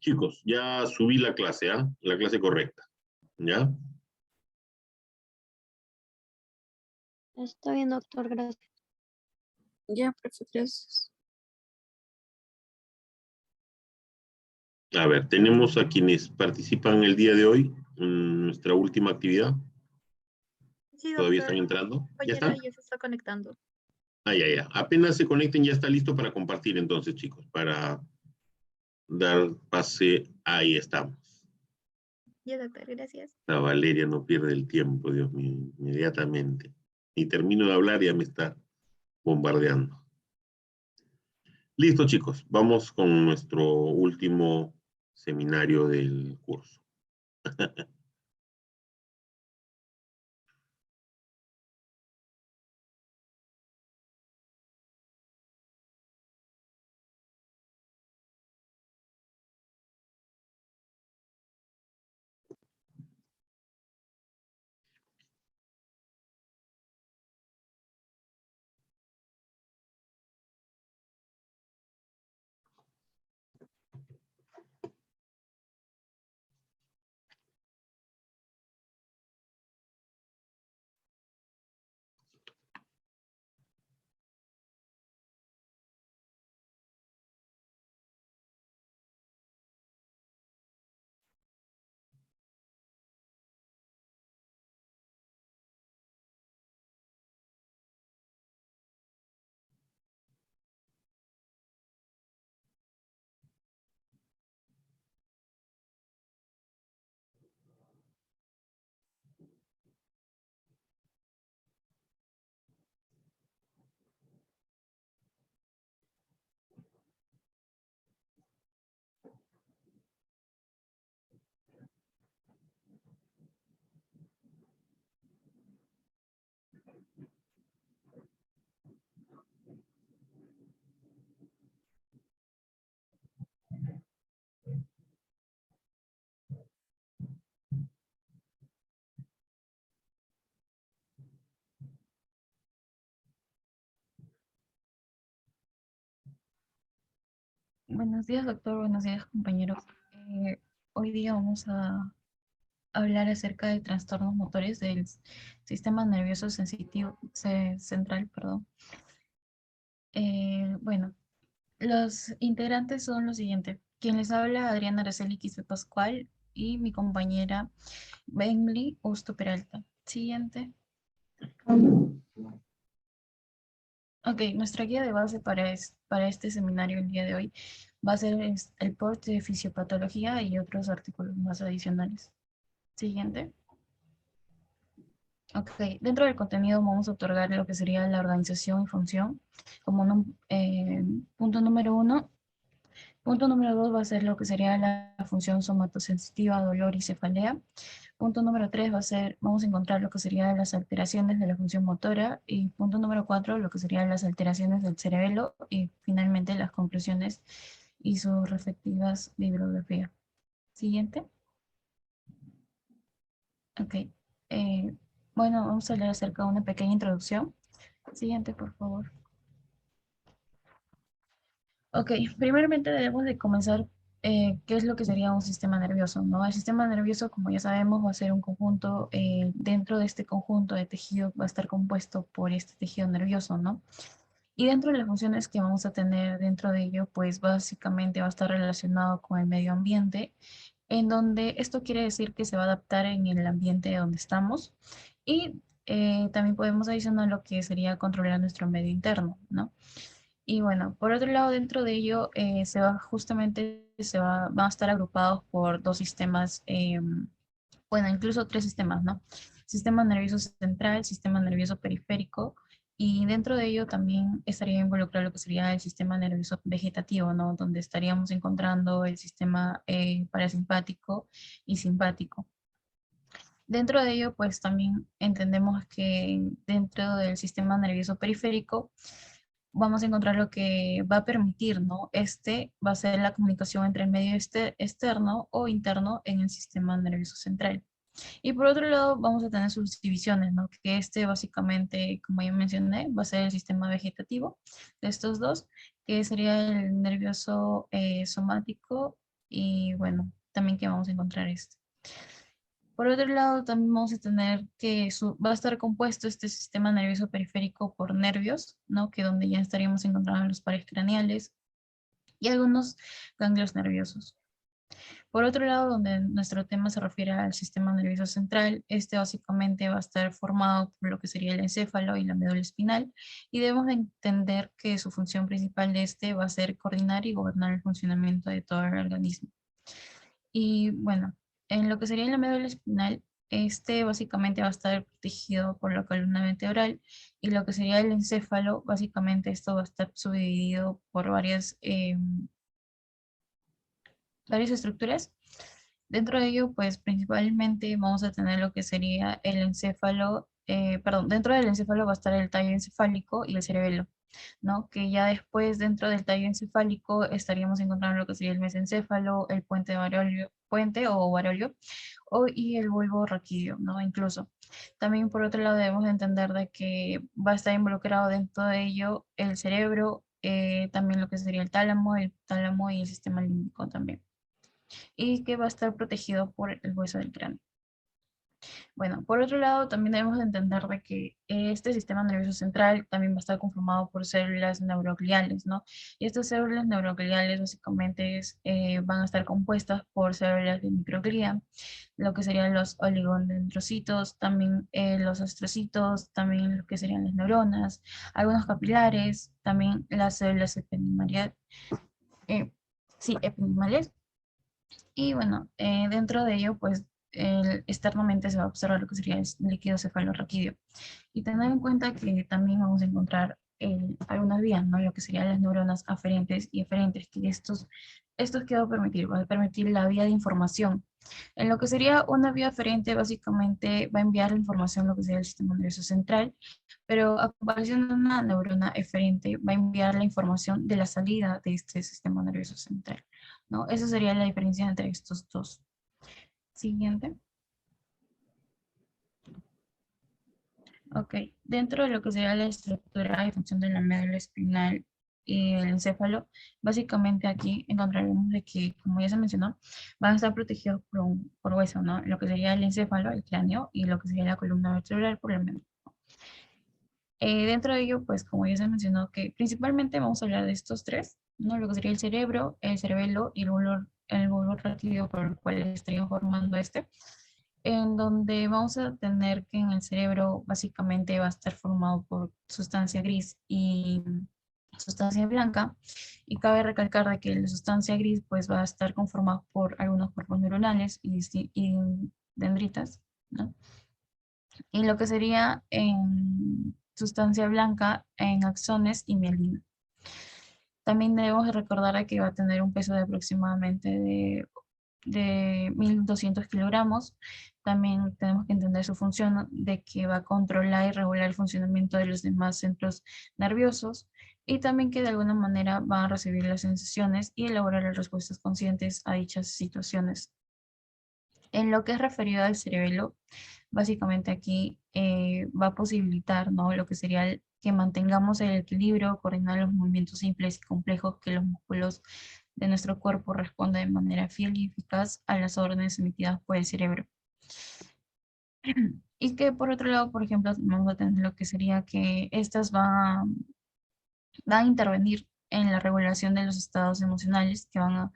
chicos, ya subí la clase, ¿ah? La clase correcta, ¿ya? Está bien, doctor, gracias. Ya, profe, gracias. A ver, tenemos a quienes participan el día de hoy en nuestra última actividad. Sí, ¿Todavía doctor. están entrando? ¿Ya Compañera están? ya se está conectando. Ah, ya, ya. Apenas se conecten, ya está listo para compartir entonces, chicos, para dar pase. Ahí estamos. Ya, doctor, gracias. La Valeria no pierde el tiempo, Dios mío, inmediatamente. Y termino de hablar y ya me está bombardeando. Listo, chicos, vamos con nuestro último seminario del curso. Buenos días, doctor. Buenos días, compañeros. Hoy día vamos a hablar acerca de trastornos motores del sistema nervioso sensitivo central, perdón. Bueno, los integrantes son los siguientes. Quien les habla, Adriana Araceli Quispe Pascual, y mi compañera Benly Usto Peralta. Siguiente. Ok, nuestra guía de base para este seminario el día de hoy va a ser el PORT de fisiopatología y otros artículos más adicionales. Siguiente. Ok, dentro del contenido vamos a otorgar lo que sería la organización y función como punto número 1. Punto número 2 va a ser lo que sería la función somatosensitiva, dolor y cefalea. Punto número 3 va a ser, vamos a encontrar lo que serían las alteraciones de la función motora. Y punto número 4, lo que serían las alteraciones del cerebelo. Y finalmente las conclusiones y sus respectivas bibliografías. Siguiente. Ok. Bueno, vamos a hablar acerca de una pequeña introducción. Siguiente, por favor. Ok, primeramente debemos de comenzar qué es lo que sería un sistema nervioso, ¿no? El sistema nervioso, como ya sabemos, va a ser un conjunto, dentro de este conjunto de tejido va a estar compuesto por este tejido nervioso, ¿no? Y dentro de las funciones que vamos a tener dentro de ello, pues básicamente va a estar relacionado con el medio ambiente, en donde esto quiere decir que se va a adaptar en el ambiente donde estamos y también podemos adicionar lo que sería controlar nuestro medio interno, ¿no? Y bueno, por otro lado, dentro de ello, van a estar agrupados por dos sistemas, bueno, incluso tres sistemas, ¿no? Sistema nervioso central, sistema nervioso periférico, y dentro de ello también estaría involucrado lo que sería el sistema nervioso vegetativo, ¿no? Donde estaríamos encontrando el sistema parasimpático y simpático. Dentro de ello, pues también entendemos que dentro del sistema nervioso periférico vamos a encontrar lo que va a permitir, ¿no? Este va a ser la comunicación entre el medio externo o interno en el sistema nervioso central. Y por otro lado, vamos a tener sus divisiones, ¿no? Que este básicamente, como ya mencioné, va a ser el sistema vegetativo de estos dos, que sería el nervioso somático Y bueno, también que vamos a encontrar esto. Por otro lado, también vamos a tener que va a estar compuesto este sistema nervioso periférico por nervios, ¿no? Que donde ya estaríamos encontrando los pares craneales y algunos ganglios nerviosos. Por otro lado, donde nuestro tema se refiere al sistema nervioso central, este básicamente va a estar formado por lo que sería el encéfalo y la médula espinal, y debemos de entender que su función principal de este va a ser coordinar y gobernar el funcionamiento de todo el organismo. Y bueno, en lo que sería la médula espinal, este básicamente va a estar protegido por la columna vertebral, y lo que sería el encéfalo, básicamente esto va a estar subdividido por varias estructuras. Dentro de ello, pues principalmente vamos a tener lo que sería el encéfalo, dentro del encéfalo va a estar el tallo encefálico y el cerebelo, ¿no? Que ya después dentro del tallo encefálico estaríamos encontrando lo que sería el mesencéfalo, el puente o varolio, y el bulbo raquídeo, ¿no? Incluso. También por otro lado debemos entender de que va a estar involucrado dentro de ello el cerebro, también lo que sería el tálamo y el sistema límbico también, y que va a estar protegido por el hueso del cráneo. Bueno, por otro lado, también debemos entender de que este sistema nervioso central también va a estar conformado por células neurogliales, ¿no? Y estas células neurogliales básicamente van a estar compuestas por células de microglia, lo que serían los oligodendrocitos, también los astrocitos, también lo que serían las neuronas, algunos capilares, también las células epidimales, epidimales. Y bueno, dentro de ello, pues externamente se va a observar lo que sería el líquido cefalorraquídeo. Y tener en cuenta que también vamos a encontrar algunas vías, ¿no? Lo que serían las neuronas aferentes y eferentes, que estos ¿qué va a permitir? Va a permitir la vía de información. En lo que sería una vía aferente, básicamente va a enviar la información a lo que sería el sistema nervioso central, pero a comparación de una neurona eferente, va a enviar la información de la salida de este sistema nervioso central, ¿no? Esa sería la diferencia entre estos dos. Siguiente. Ok, dentro de lo que sería la estructura y función de la médula espinal y el encéfalo, básicamente aquí encontraremos de que, como ya se mencionó, van a estar protegidos por hueso, ¿no? Lo que sería el encéfalo, el cráneo, y lo que sería la columna vertebral por la médula. Dentro de ello, pues como ya se mencionó, que principalmente vamos a hablar de estos tres, ¿no? Lo que sería el cerebro, el cerebelo y el bulbo raquídeo, por el cual estarían formando en donde vamos a tener que en el cerebro básicamente va a estar formado por sustancia gris y sustancia blanca, y cabe recalcar de que la sustancia gris pues va a estar conformada por algunos cuerpos neuronales y dendritas, ¿no? Y lo que sería en sustancia blanca en axones y mielina. También debemos recordar que va a tener un peso de aproximadamente de 1.200 kilogramos. También tenemos que entender su función de que va a controlar y regular el funcionamiento de los demás centros nerviosos, y también que de alguna manera va a recibir las sensaciones y elaborar las respuestas conscientes a dichas situaciones. En lo que es referido al cerebelo, básicamente aquí va a posibilitar, ¿no? Lo que sería que mantengamos el equilibrio, coordinar los movimientos simples y complejos, que los músculos de nuestro cuerpo respondan de manera fiel y eficaz a las órdenes emitidas por el cerebro. Y que por otro lado, por ejemplo, vamos a tener lo que sería que estas van a intervenir en la regulación de los estados emocionales que van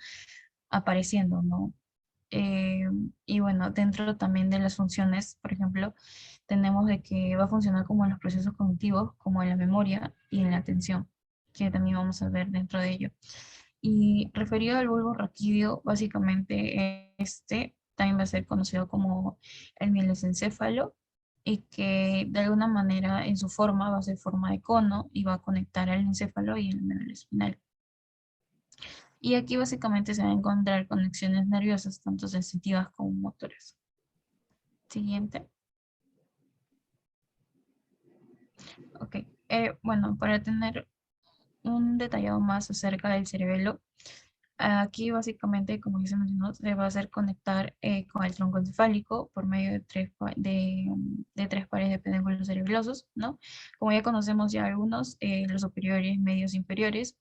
apareciendo, ¿no? Y bueno, dentro también de las funciones, por ejemplo, tenemos de que va a funcionar como en los procesos cognitivos, como en la memoria y en la atención, que también vamos a ver dentro de ello. Y referido al bulbo raquídeo, básicamente este también va a ser conocido como el mieloencéfalo, y que de alguna manera en su forma va a ser forma de cono y va a conectar al encéfalo y el médula espinal. Y aquí básicamente se van a encontrar conexiones nerviosas, tanto sensitivas como motoras. Siguiente. Ok. Bueno, para tener un detallado más acerca del cerebelo, aquí básicamente, como ya se mencionó, se va a hacer conectar con el tronco encefálico por medio de tres pares de pedúnculos cerebelosos, ¿no? Como ya conocemos ya algunos, los superiores, medios, inferiores.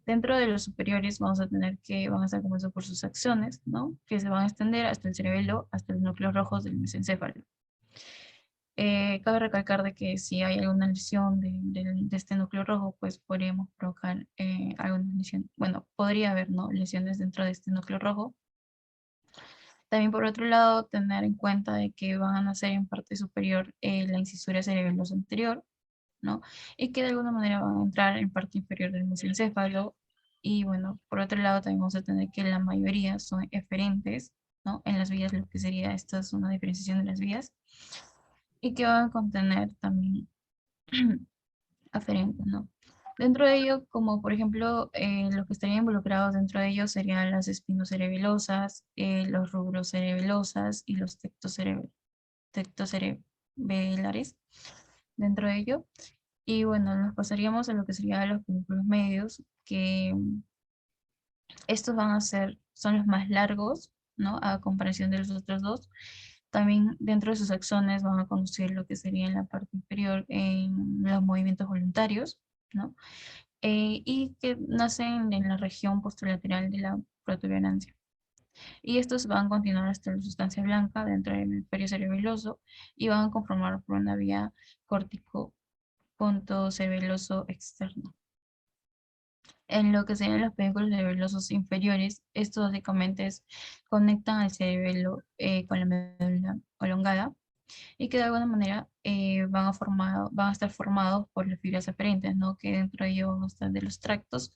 Dentro de los superiores vamos a tener que van a estar compuestos por sus axones, ¿no? Que se van a extender hasta el cerebelo, hasta los núcleos rojos del mesencéfalo. Cabe recalcar de que si hay alguna lesión de este núcleo rojo, pues podríamos provocar alguna lesión. Bueno, podría haber, ¿no?, lesiones dentro de este núcleo rojo. También por otro lado, tener en cuenta de que van a nacer en parte superior la incisura cerebelosa anterior, ¿no? Y que de alguna manera van a entrar en parte inferior del mesencéfalo. Y bueno, por otro lado también vamos a tener que la mayoría son eferentes, ¿no?, en las vías, lo que sería, esta es una diferenciación de las vías, y que van a contener también aferentes, ¿no? Dentro de ello, como por ejemplo, los que estarían involucrados dentro de ellos serían las espinocerebelosas, los rubrocerebelosas y los tectocerebelares dentro de ello. Y bueno, nos pasaríamos a lo que serían los pedúnculos medios, que estos van a ser, son los más largos, ¿no?, a comparación de los otros dos. También dentro de sus axones van a conducir lo que sería en la parte inferior en los movimientos voluntarios, ¿no? Y que nacen en la región posterolateral de la protuberancia. Y estos van a continuar hasta la sustancia blanca dentro del hemisferio cerebeloso y van a conformar por una vía córtico-pontocerebeloso externo. En lo que serían los pedúnculos cerebelosos inferiores, estos básicamente conectan al cerebelo con la médula oblongada, y que de alguna manera van a estar formados por las fibras aferentes, ¿no?, que dentro de ellos van a estar de los tractos.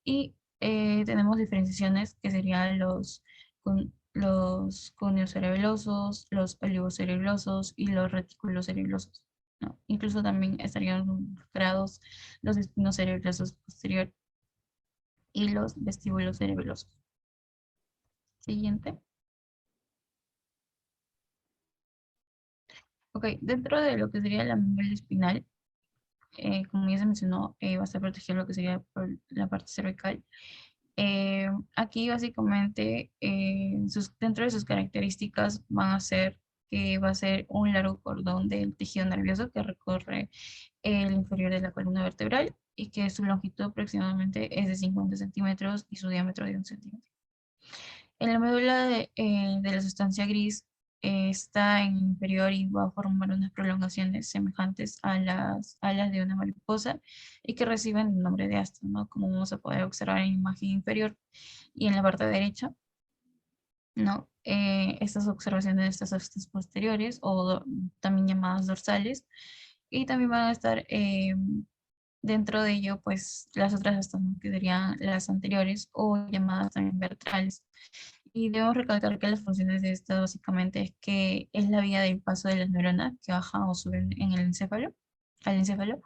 Y tenemos diferenciaciones que serían los cuneo-cerebelosos, los olivocerebelosos y los reticulocerebelosos, ¿no? Incluso también estarían involucrados los espinocerebelosos posterior y los vestíbulos cerebelosos. Siguiente. Ok, dentro de lo que sería la médula espinal, como ya se mencionó, va a estar protegido lo que sería por la parte cervical. Aquí básicamente dentro de sus características van a ser que va a ser un largo cordón del tejido nervioso que recorre el inferior de la columna vertebral y que su longitud aproximadamente es de 50 centímetros y su diámetro de 1 centímetro. En la médula de la sustancia gris está en el inferior y va a formar unas prolongaciones semejantes a las alas de una mariposa y que reciben el nombre de asta, ¿no?, como vamos a poder observar en la imagen inferior y en la parte derecha, ¿no? Estas observaciones de estas astas posteriores o también llamadas dorsales, y también van a estar dentro de ello pues las otras astas, ¿no?, que serían las anteriores o llamadas también ventrales. Y debemos recalcar que las funciones de esta básicamente es que es la vía del paso de las neuronas que bajan o suben en el encéfalo, al encéfalo,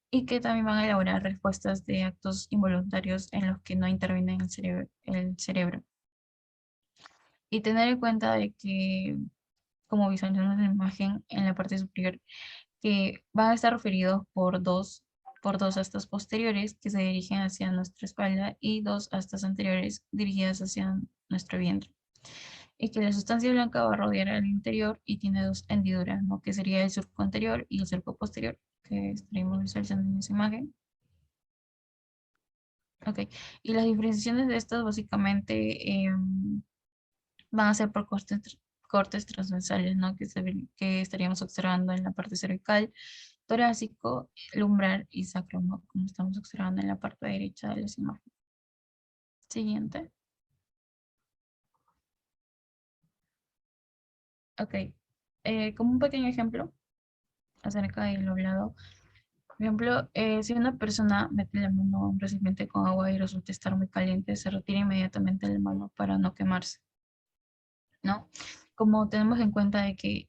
y que también van a elaborar respuestas de actos involuntarios en los que no interviene el cerebro. Y tener en cuenta de que, como visualizamos en la imagen en la parte superior, que van a estar referidos por dos astas posteriores que se dirigen hacia nuestra espalda y dos astas anteriores dirigidas hacia nuestro vientre. Y que la sustancia blanca va a rodear al interior y tiene dos hendiduras, ¿no?, que sería el surco anterior y el surco posterior, que estaremos visualizando en esa imagen. Ok, y las diferenciaciones de estas básicamente van a ser por cortes transversales, ¿no?, que estaríamos observando en la parte cervical, torácico, lumbar y sacro, ¿no?, como estamos observando en la parte derecha de las imágenes. Siguiente. Ok, como un pequeño ejemplo acerca de lo hablado. Por ejemplo, si una persona mete la mano a un recipiente con agua y resulta estar muy caliente, se retira inmediatamente la mano para no quemarse, ¿no? Como tenemos en cuenta de que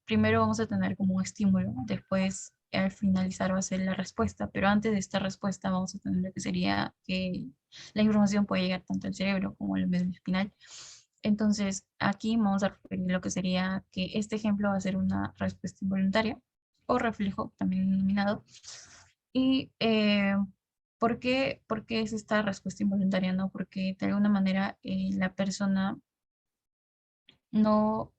primero vamos a tener como un estímulo, después al finalizar va a ser la respuesta, pero antes de esta respuesta vamos a tener lo que sería que la información puede llegar tanto al cerebro como al médula espinal. Entonces, aquí vamos a referir lo que sería que este ejemplo va a ser una respuesta involuntaria o reflejo, también denominado. Y ¿por qué es esta respuesta involuntaria? ¿No? Porque de alguna manera la persona no,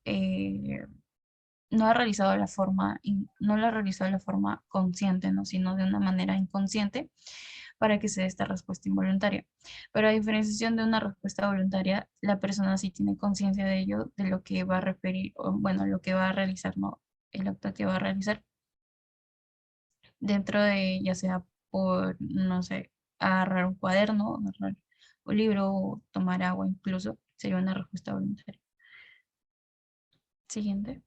no ha realizado no lo ha realizado de la forma consciente, ¿no?, sino de una manera inconsciente, para que se dé esta respuesta involuntaria. Pero a diferenciación de una respuesta voluntaria, la persona sí tiene conciencia de ello, de lo que va a referir, o, bueno, lo que va a realizar, ¿no? El acto que va a realizar dentro de, ya sea por, no sé, agarrar un cuaderno, agarrar un libro, o tomar agua incluso, sería una respuesta voluntaria. Siguiente.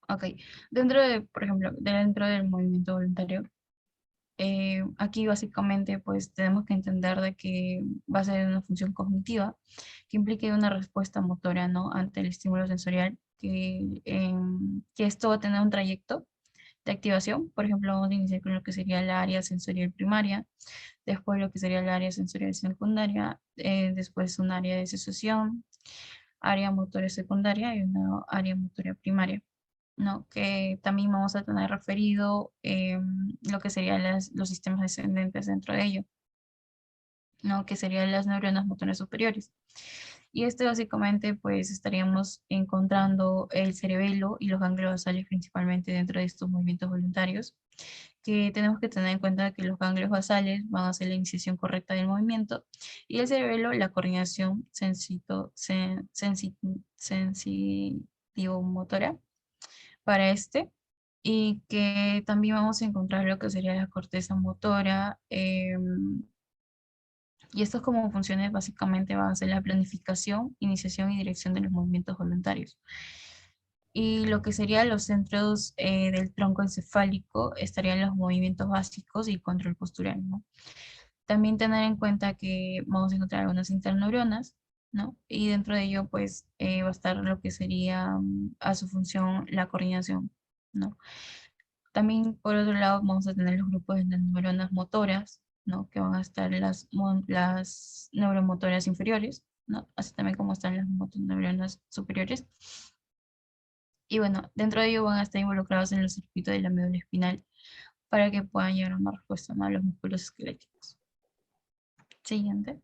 Ok, dentro de, por ejemplo, dentro del movimiento voluntario, aquí básicamente pues tenemos que entender de que va a ser una función cognitiva que implique una respuesta motora, ¿no? Ante el estímulo sensorial, que esto va a tener un trayecto de activación. Por ejemplo, vamos a iniciar con lo que sería la área sensorial primaria, después lo que sería el área sensorial secundaria, después un área de disociación, área motora secundaria y una área motora primaria, ¿no? Que también vamos a tener referido lo que serían los sistemas descendentes dentro de ello, ¿no? Que serían las neuronas motoras superiores. Y este básicamente pues estaríamos encontrando el cerebelo y los ganglios basales principalmente dentro de estos movimientos voluntarios, que tenemos que tener en cuenta que los ganglios basales van a hacer la iniciación correcta del movimiento y el cerebelo la coordinación sensitivo-motora para este, y que también vamos a encontrar lo que sería la corteza motora, y estas como funciones básicamente van a ser la planificación, iniciación y dirección de los movimientos voluntarios. Y lo que serían los centros del tronco encefálico estarían los movimientos básicos y control postural, ¿no? También tener en cuenta que vamos a encontrar algunas interneuronas, ¿no? Y dentro de ello, pues, va a estar lo que sería a su función la coordinación, ¿no? También, por otro lado, vamos a tener los grupos de neuronas motoras, ¿no? Que van a estar las neuromotoras inferiores, ¿no? Así también como están las motoneuronas superiores. Y bueno, dentro de ello van a estar involucrados en los circuitos de la médula espinal para que puedan llevar una respuesta, ¿no? A los músculos esqueléticos. Siguiente.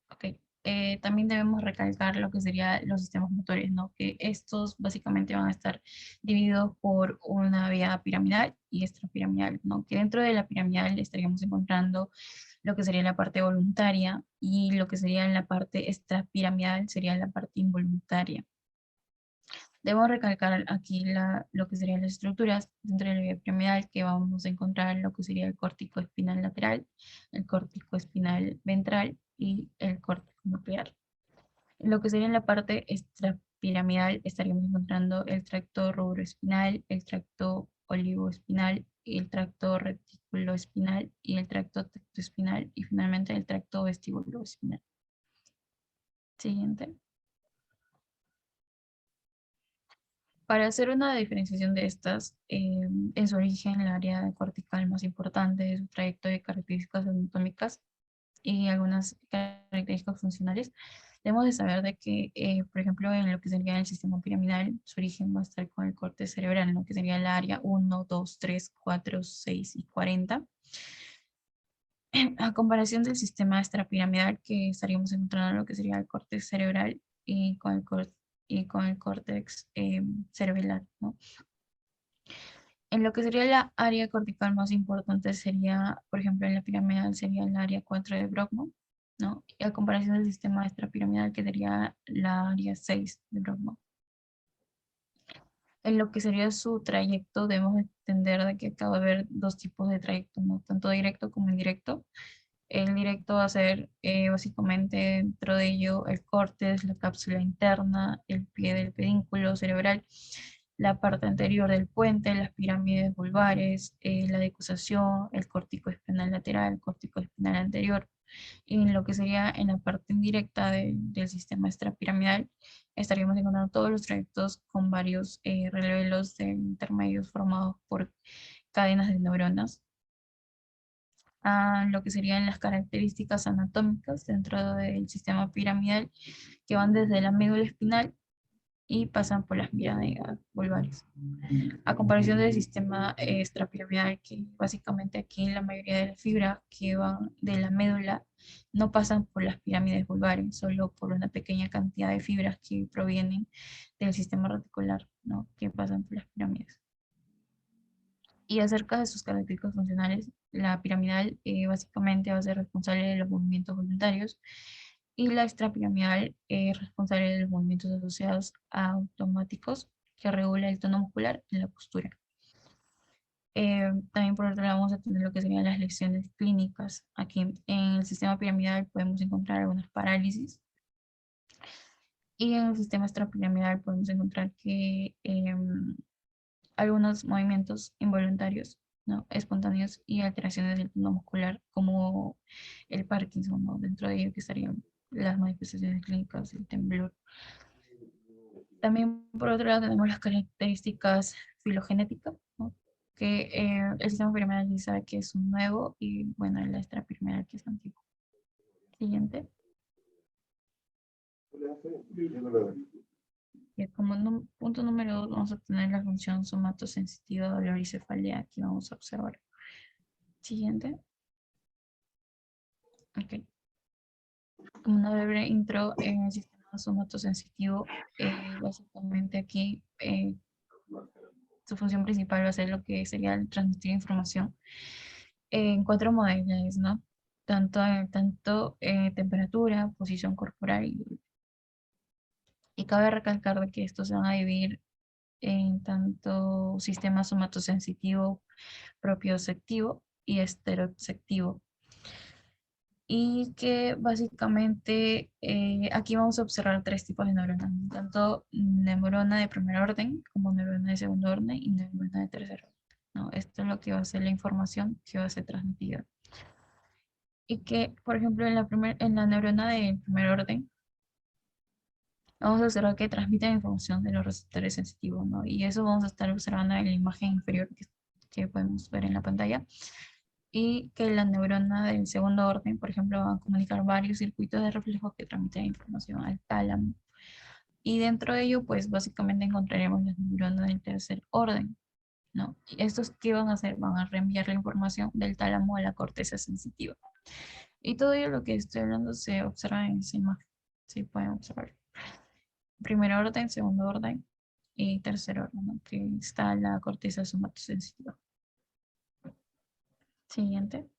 Ok. También debemos recalcar lo que serían los sistemas motores, ¿no? Que estos básicamente van a estar divididos por una vía piramidal y extrapiramidal, ¿no? Que dentro de la piramidal estaríamos encontrando lo que sería la parte voluntaria y lo que sería la parte extrapiramidal sería la parte involuntaria. Debo recalcar aquí lo que serían las estructuras dentro de la vía piramidal, que vamos a encontrar lo que sería el córtico espinal lateral, el córtico espinal ventral y el córtico nuclear. En lo que sería la parte extrapiramidal estaríamos encontrando el tracto rubroespinal, el tracto olivoespinal, el tracto reticuloespinal y el tracto tectoespinal y finalmente el tracto vestibuloespinal. Siguiente. Para hacer una diferenciación de estas, en su origen, el área cortical más importante, su trayectoria y características anatómicas y algunas características funcionales, debemos de saber de que, por ejemplo, en lo que sería el sistema piramidal, su origen va a estar con el corte cerebral, ¿no? Que sería el área 1, 2, 3, 4, 6 y 40. A comparación del sistema extrapiramidal, que estaríamos encontrando en lo que sería el corte cerebral y con el córtex cerebral, ¿no? En lo que sería la área cortical más importante sería, por ejemplo, en la piramidal sería el área 4 de Brockman, ¿no? Y a comparación del sistema extrapiramidal, que sería la área 6 de Brockman. En lo que sería su trayecto, debemos entender de que acaba de haber dos tipos de trayecto, ¿no? Tanto directo como indirecto. El directo va a ser básicamente dentro de ello el córtex, la cápsula interna, el pie del pedúnculo cerebral, la parte anterior del puente, las pirámides vulvares, la decusación, el córtico espinal lateral, el córtico espinal anterior. Y en lo que sería en la parte indirecta del sistema extrapiramidal, estaríamos encontrando todos los trayectos con varios relevelos de intermedios formados por cadenas de neuronas, a lo que serían las características anatómicas dentro del sistema piramidal, que van desde la médula espinal y pasan por las pirámides vulvares. A comparación del sistema extrapiramidal, que básicamente aquí la mayoría de las fibras que van de la médula no pasan por las pirámides vulvares, solo por una pequeña cantidad de fibras que provienen del sistema reticular, ¿no? Que pasan por las pirámides. Y acerca de sus características funcionales, la piramidal básicamente va a ser responsable de los movimientos voluntarios y la extrapiramidal es responsable de los movimientos asociados a automáticos que regula el tono muscular y la postura. También por otro lado vamos a tener lo que serían las lesiones clínicas. Aquí en el sistema piramidal podemos encontrar algunas parálisis y en el sistema extrapiramidal podemos encontrar que algunos movimientos involuntarios, ¿no? Espontáneos y alteraciones del tono muscular, como el Parkinson, ¿no? Dentro de ello que estarían las manifestaciones clínicas, el temblor. También, por otro lado, tenemos las características filogenéticas, ¿no? Que el sistema piramidal sí sabe que es un nuevo y, bueno, el extrapiramidal que es antiguo. Siguiente. Y como punto número 2 vamos a tener la función somatosensitiva dolor y cefalea. Aquí vamos a observar. Siguiente. Ok. Como una breve intro en el sistema somatosensitivo, básicamente aquí su función principal va a ser lo que sería el transmitir información en 4 modalidades, ¿no? Tanto temperatura, posición corporal y cabe recalcar de que estos se van a dividir en tanto sistema somatosensitivo propioceptivo y esteroceptivo. Y que básicamente aquí vamos a observar 3 tipos de neuronas, tanto neurona de primer orden como neurona de segundo orden y neurona de tercer orden, ¿no? Esto es lo que va a ser la información que va a ser transmitida. Y que, por ejemplo, en la neurona de primer orden, vamos a observar que transmiten información de los receptores sensitivos, ¿no? Y eso vamos a estar observando en la imagen inferior que podemos ver en la pantalla. Y que la neurona del segundo orden, por ejemplo, van a comunicar varios circuitos de reflejo que transmiten información al tálamo. Y dentro de ello, pues básicamente encontraremos las neuronas del tercer orden, ¿no? Y estos, ¿qué van a hacer? Van a reenviar la información del tálamo a la corteza sensitiva. Y todo ello lo que estoy hablando se observa en esa imagen. Sí, pueden observar. Primer orden, segundo orden y tercer orden, ¿no? Que está la corteza somatosensitiva. Siguiente.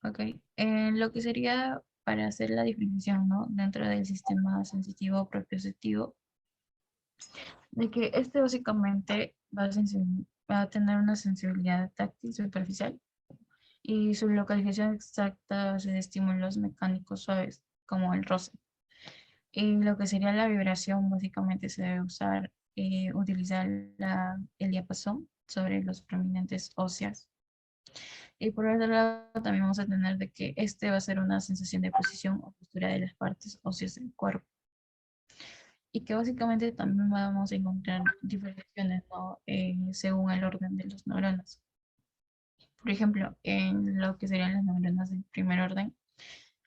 Ok, lo que sería para hacer la diferenciación, ¿no? Dentro del sistema sensitivo propioceptivo, de que este básicamente va a tener una sensibilidad táctil superficial y su localización exacta de estímulos mecánicos suaves, como el roce. Y lo que sería la vibración, básicamente se debe utilizar el diapasón sobre los prominentes óseas. Y por otro lado, también vamos a tener de que este va a ser una sensación de posición o postura de las partes óseas del cuerpo. Y que básicamente también vamos a encontrar diferenciaciones, ¿no? Según el orden de los neuronas. Por ejemplo, en lo que serían las neuronas del primer orden,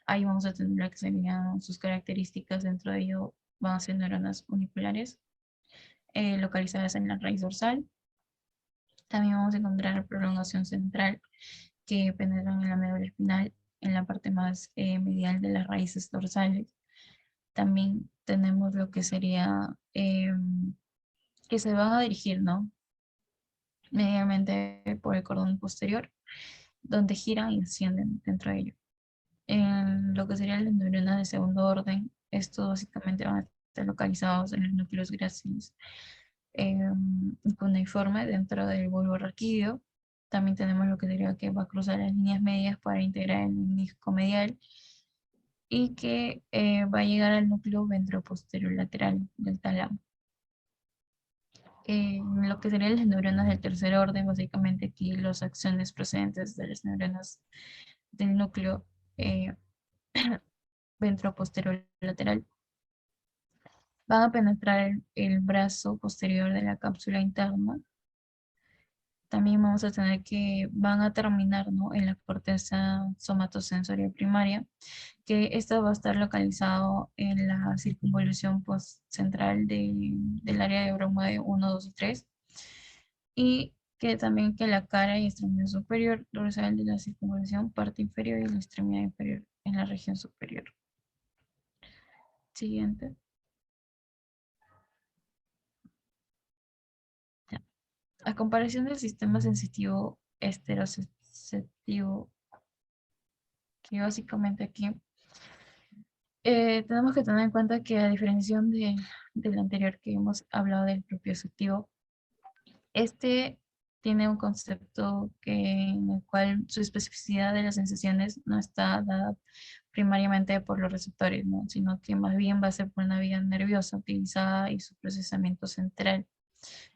ahí vamos a tener lo que serían sus características. Dentro de ello van a ser neuronas uniculares, localizadas en la raíz dorsal. También vamos a encontrar prolongación central, que penetran en la médula espinal, en la parte más medial de las raíces dorsales. También tenemos lo que sería que se van a dirigir, ¿no? Medialmente por el cordón posterior, donde giran y ascienden dentro de ello. En lo que serían las neuronas de segundo orden, estos básicamente van a estar localizados en los núcleos gráciles cuneiforme dentro del bulbo raquídeo. También tenemos lo que sería que va a cruzar las líneas medias para integrar el menisco medial y que va a llegar al núcleo ventroposterior lateral del tálamo. Lo que serían las neuronas del tercer orden, básicamente aquí las acciones procedentes de las neuronas del núcleo ventroposterior lateral van a penetrar el brazo posterior de la cápsula interna. también vamos a tener que van a terminar, ¿no?, en la corteza somatosensorial primaria, que esta va a estar localizado en la circunvolución postcentral del área de broma de 1, 2 y 3, y que también que la cara y extremidad superior dorsal de la circunvolución, parte inferior y la extremidad inferior en la región superior. Siguiente. Ya. A comparación del sistema sensitivo esteroceptivo, que básicamente aquí tenemos que tener en cuenta que a diferencia del anterior que hemos hablado del propioceptivo, este tiene un concepto en el cual su especificidad de las sensaciones no está dada primariamente por los receptores, ¿no?, sino que más bien va a ser por una vía nerviosa utilizada y su procesamiento central.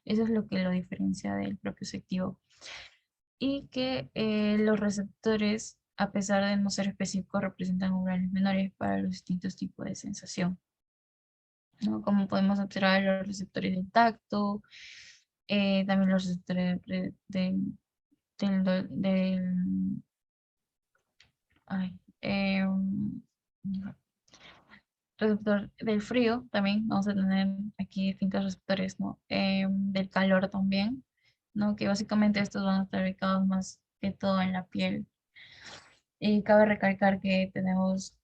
Eso es lo que lo diferencia del propioceptivo. Y que los receptores, a pesar de no ser específicos, representan umbrales menores para los distintos tipos de sensación, ¿no? Como podemos observar, los receptores del tacto, también los receptores del ay, receptor del frío, también vamos a tener aquí distintos receptores, ¿no? Del calor también, ¿no?, que básicamente estos van a estar ubicados más que todo en la piel. Y cabe recalcar que tenemos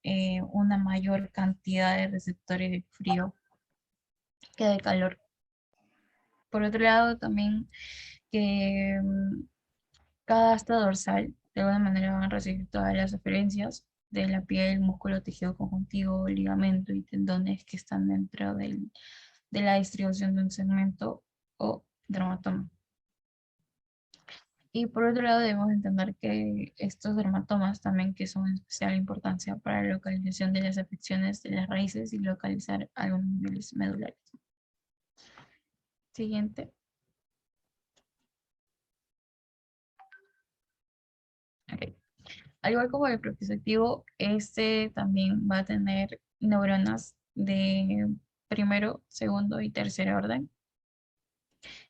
una mayor cantidad de receptores de frío que de calor. Por otro lado, también que cada asta dorsal de alguna manera van a recibir todas las referencias de la piel, músculo, tejido conjuntivo, ligamento y tendones que están dentro de la distribución de un segmento o dermatoma. Y por otro lado debemos entender que estos dermatomas también que son de especial importancia para la localización de las afecciones de las raíces y localizar algunos niveles medulares. Siguiente. Okay. Al igual como el propioceptivo, este también va a tener neuronas de primero, segundo y tercer orden.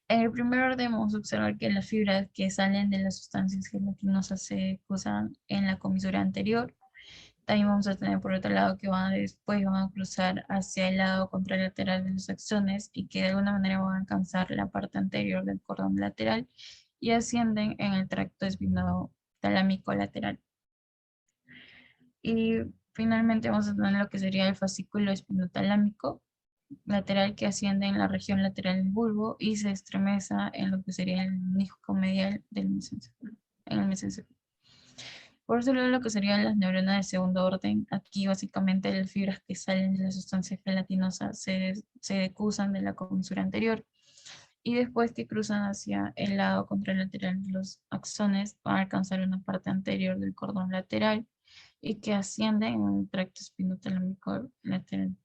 En el primer orden vamos a observar que las fibras que salen de las sustancias gelatinosas se cruzan en la comisura anterior. También vamos a tener por otro lado que después van a cruzar hacia el lado contralateral de los axones y que de alguna manera van a alcanzar la parte anterior del cordón lateral y ascienden en el tracto espinotalámico lateral. Y finalmente vamos a tener lo que sería el fascículo espinotalámico lateral que asciende en la región lateral del bulbo y se estremece en lo que sería el menisco medial del mesencéfalo, en el mesencéfalo. Por eso lo que serían las neuronas de segundo orden, aquí básicamente las fibras que salen de la sustancia gelatinosa se cruzan de la comisura anterior y después que cruzan hacia el lado contralateral de los axones van a alcanzar una parte anterior del cordón lateral y que ascienden en el tracto espinotalámico lateral.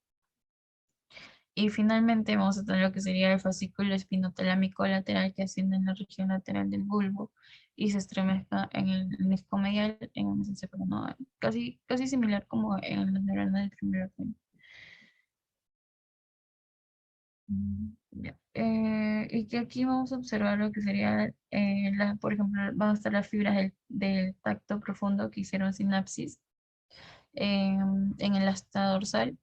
Y finalmente vamos a tener lo que sería el fascículo espinotalámico lateral que asciende en la región lateral del bulbo y se estremezca en el menisco medial, en el mesencéfalo, ¿no? Casi similar como en las neuronas del primer orden. Ya. Y que aquí vamos a observar lo que sería, por ejemplo, van a estar las fibras del tacto profundo que hicieron sinapsis en el asta dorsal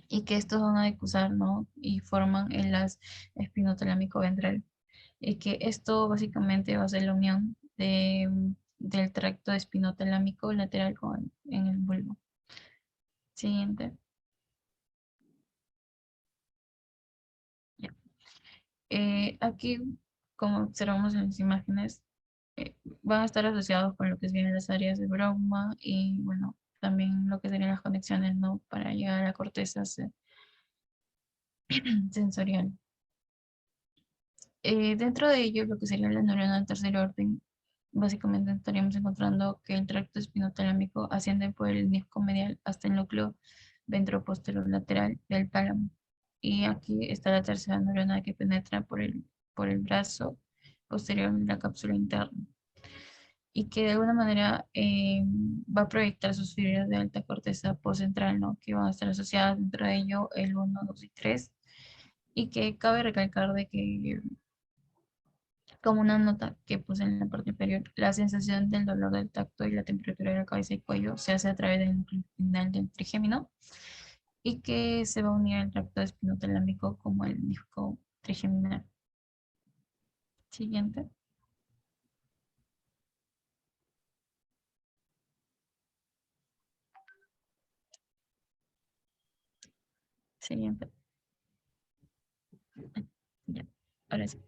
y que estos van a decusar, ¿no?, y forman el haz espinotalámico ventral. Y que esto básicamente va a ser la unión del tracto espinotalámico lateral en el bulbo. Siguiente. Ya. Aquí, como observamos en las imágenes, van a estar asociados con lo que serían las áreas de Brodmann y, bueno, también lo que serían las conexiones, ¿no?, para llegar a la corteza sensorial. Dentro de ello, lo que sería la neurona del tercer orden, básicamente estaríamos encontrando que el tracto espinotalámico asciende por el menisco medial hasta el núcleo ventroposterolateral del tálamo. Y aquí está la tercera neurona que penetra por el brazo posterior de la cápsula interna. Y que de alguna manera va a proyectar sus fibras de alta corteza postcentral, ¿no?, que van a estar asociadas dentro de ello el 1, 2 y 3. Y que cabe recalcar de que como una nota que puse en la parte inferior, la sensación del dolor del tacto y la temperatura de la cabeza y cuello se hace a través del núcleo final del trigémino y que se va a unir al tracto espinotalámico como el disco trigeminal. Siguiente. Siguiente. Ya, ahora sí.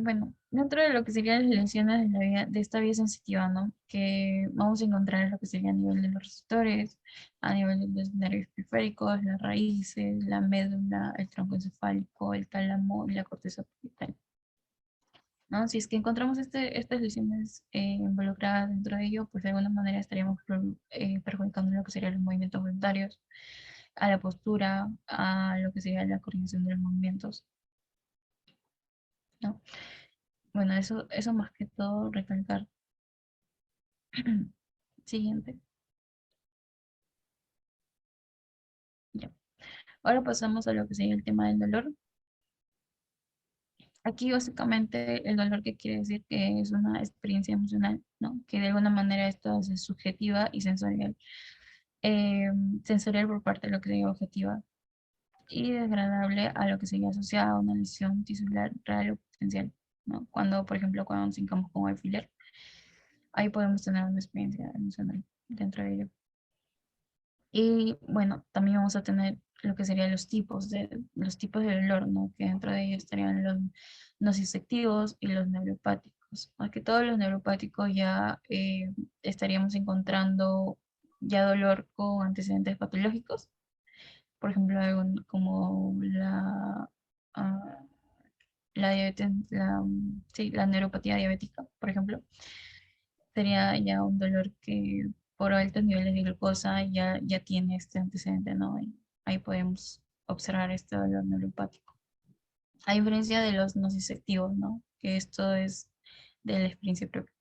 Bueno, dentro de lo que serían las lesiones de, la vía, de esta vía sensitiva, ¿no? Que vamos a encontrar lo que sería a nivel de los receptores, a nivel de los nervios periféricos, las raíces, la médula, el tronco encefálico, el tálamo y la corteza parietal, ¿no? Si es que encontramos estas lesiones involucradas dentro de ello, pues de alguna manera estaríamos perjudicando lo que serían los movimientos voluntarios, a la postura, a lo que sería la coordinación de los movimientos, ¿no? Bueno, eso más que todo recalcar. Siguiente. Ya. Ahora pasamos a lo que sería el tema del dolor. Aquí básicamente el dolor que quiere decir que es una experiencia emocional, ¿no? Que de alguna manera esto es subjetiva y sensorial. Sensorial por parte de lo que sería objetiva y desagradable a lo que sería asociada a una lesión tisular real o potencial, ¿no? Cuando, por ejemplo, cuando nos hincamos con alfiler, ahí podemos tener una experiencia emocional dentro de ello. Y bueno, también vamos a tener lo que serían los tipos de dolor, ¿no? Que dentro de ellos estarían los nociceptivos y los neuropáticos. Más que todos los neuropáticos ya estaríamos encontrando ya dolor con antecedentes patológicos, por ejemplo, algo como ah, la diabetes, sí, la neuropatía diabética, por ejemplo, sería ya un dolor que por altos niveles de glucosa ya tiene este antecedente, ¿no? Y ahí podemos observar este dolor neuropático. A diferencia de los nociceptivos, ¿no? Que esto es de la experiencia propia.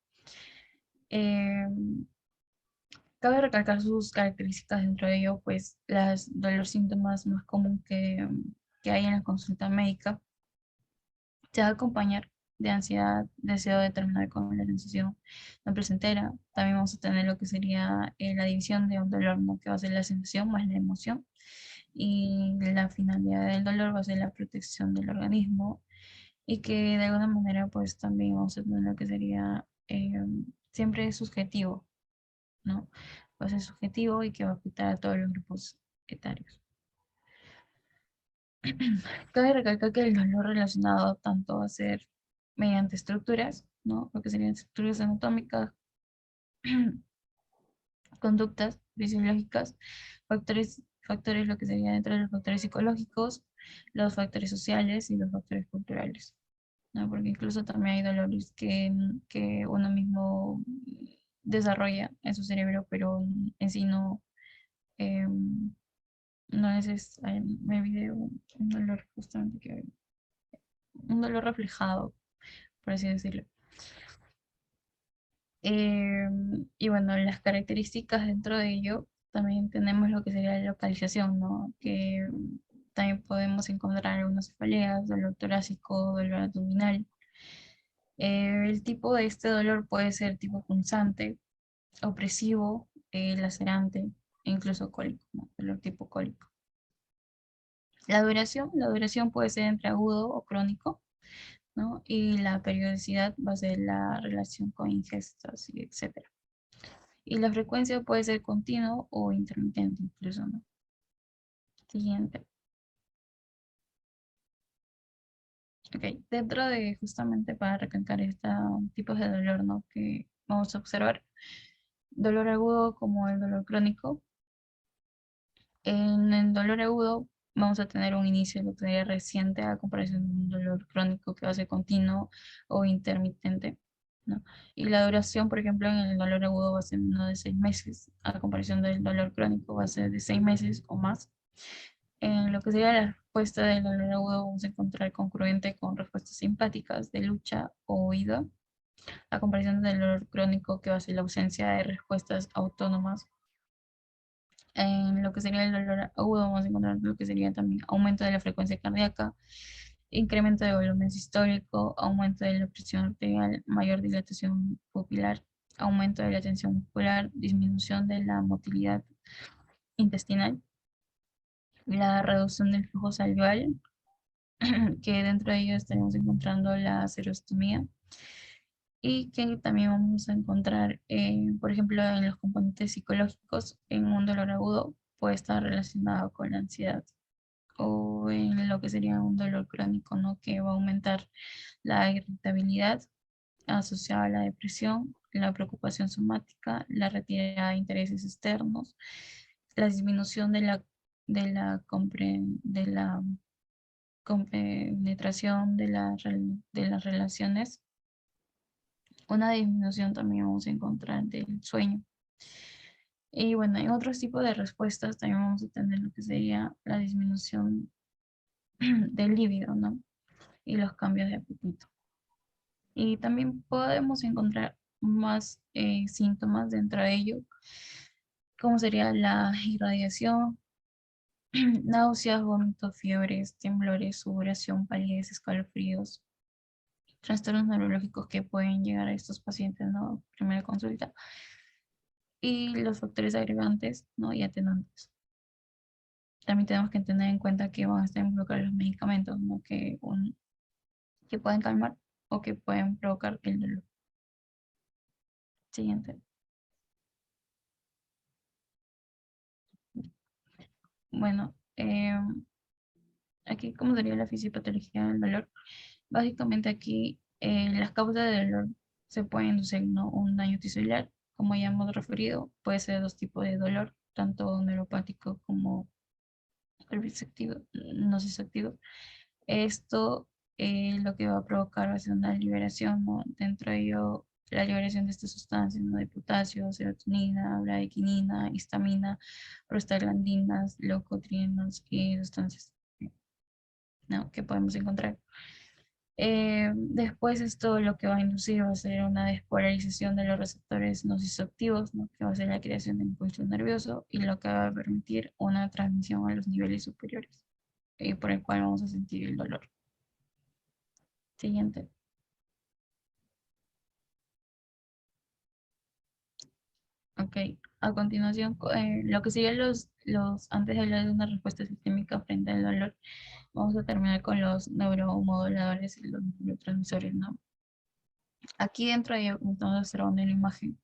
Cabe recalcar sus características dentro de ello, pues de los síntomas más comunes que hay en la consulta médica se va a acompañar de ansiedad, deseo de terminar con la sensación no placentera. También vamos a tener lo que sería la división de un dolor, ¿no? Que va a ser la sensación más la emoción. Y la finalidad del dolor va a ser la protección del organismo y que de alguna manera pues también vamos a tener lo que sería siempre subjetivo, ¿no? Va a ser subjetivo y que va a afectar a todos los grupos etarios. Cabe recalcar que el dolor relacionado tanto va a ser mediante estructuras, ¿no? Lo que serían estructuras anatómicas, conductas fisiológicas, factores lo que sería dentro de los factores psicológicos, los factores sociales y los factores culturales, ¿no? Porque incluso también hay dolores que uno mismo desarrolla en su cerebro, pero en sí no, no es, me olvidé un dolor justamente que un dolor reflejado, por así decirlo. Y bueno, las características dentro de ello, también tenemos lo que sería la localización, ¿no? Que también podemos encontrar algunas cefaleas, dolor torácico, dolor abdominal. El tipo de este dolor puede ser tipo punzante, opresivo, lacerante e incluso cólico, ¿no? Dolor tipo cólico. La duración puede ser entre agudo o crónico, ¿no? Y la periodicidad va a ser la relación con ingestas y etcétera. Y la frecuencia puede ser continuo o intermitente incluso, ¿no? Siguiente. Ok, dentro de justamente para recalcar estos tipos de dolor, ¿no? Que vamos a observar, dolor agudo como el dolor crónico. En el dolor agudo vamos a tener un inicio lo que sería reciente a comparación de un dolor crónico que va a ser continuo o intermitente, ¿no? Y la duración, por ejemplo, en el dolor agudo va a ser no de 6 meses, a comparación del dolor crónico va a ser de 6 meses o más. En lo que sería la respuesta del dolor agudo vamos a encontrar congruente con respuestas simpáticas de lucha o huida, a comparación del dolor crónico que va a ser la ausencia de respuestas autónomas. En lo que sería el dolor agudo vamos a encontrar lo que sería también aumento de la frecuencia cardíaca, incremento de volumen sistólico, aumento de la presión arterial, mayor dilatación pupilar, aumento de la tensión muscular, disminución de la motilidad intestinal, la reducción del flujo salival, que dentro de ello estaremos encontrando la serostomía, y que también vamos a encontrar, por ejemplo, en los componentes psicológicos, en un dolor agudo puede estar relacionado con la ansiedad, o en lo que sería un dolor crónico, ¿no? Que va a aumentar la irritabilidad asociada a la depresión, la preocupación somática, la retirada de intereses externos, la disminución de la compenetración de las relaciones, una disminución también vamos a encontrar del sueño. Y bueno, en otros tipos de respuestas también vamos a tener lo que sería la disminución del líbido, ¿no? Y los cambios de apetito. Y también podemos encontrar más síntomas dentro de ello, como sería la irradiación, náuseas, vómitos, fiebres, temblores, sudoración, palidez, escalofríos, trastornos neurológicos que pueden llegar a estos pacientes, ¿no? Primera consulta, y los factores agregantes, ¿no? Y atenuantes. También tenemos que tener en cuenta que van a estar involucrados los medicamentos, ¿no? Que pueden calmar o que pueden provocar el dolor. Siguiente. Bueno, aquí como sería la fisiopatología del dolor. Básicamente aquí las causas del dolor se pueden inducir, ¿no? Un daño tisular, como ya hemos referido, puede ser de dos tipos de dolor, tanto neuropático como nociceptivo. Esto lo que va a provocar va a ser una liberación, ¿no? Dentro de ello, la liberación de estas sustancias, ¿no? De potasio, serotonina, bradyquinina, histamina, prostaglandinas, leucotrienos y sustancias, ¿no? Que podemos encontrar. Después esto lo que va a inducir va a ser una despolarización de los receptores nociceptivos, ¿no? Que va a ser la creación de impulso nervioso y lo que va a permitir una transmisión a los niveles superiores, por el cual vamos a sentir el dolor. Siguiente. Ok, a continuación, lo que serían antes de hablar de una respuesta sistémica frente al dolor, vamos a terminar con los neuromoduladores y los neurotransmisores, ¿no? Aquí dentro de ello, como estamos observando en la imagen,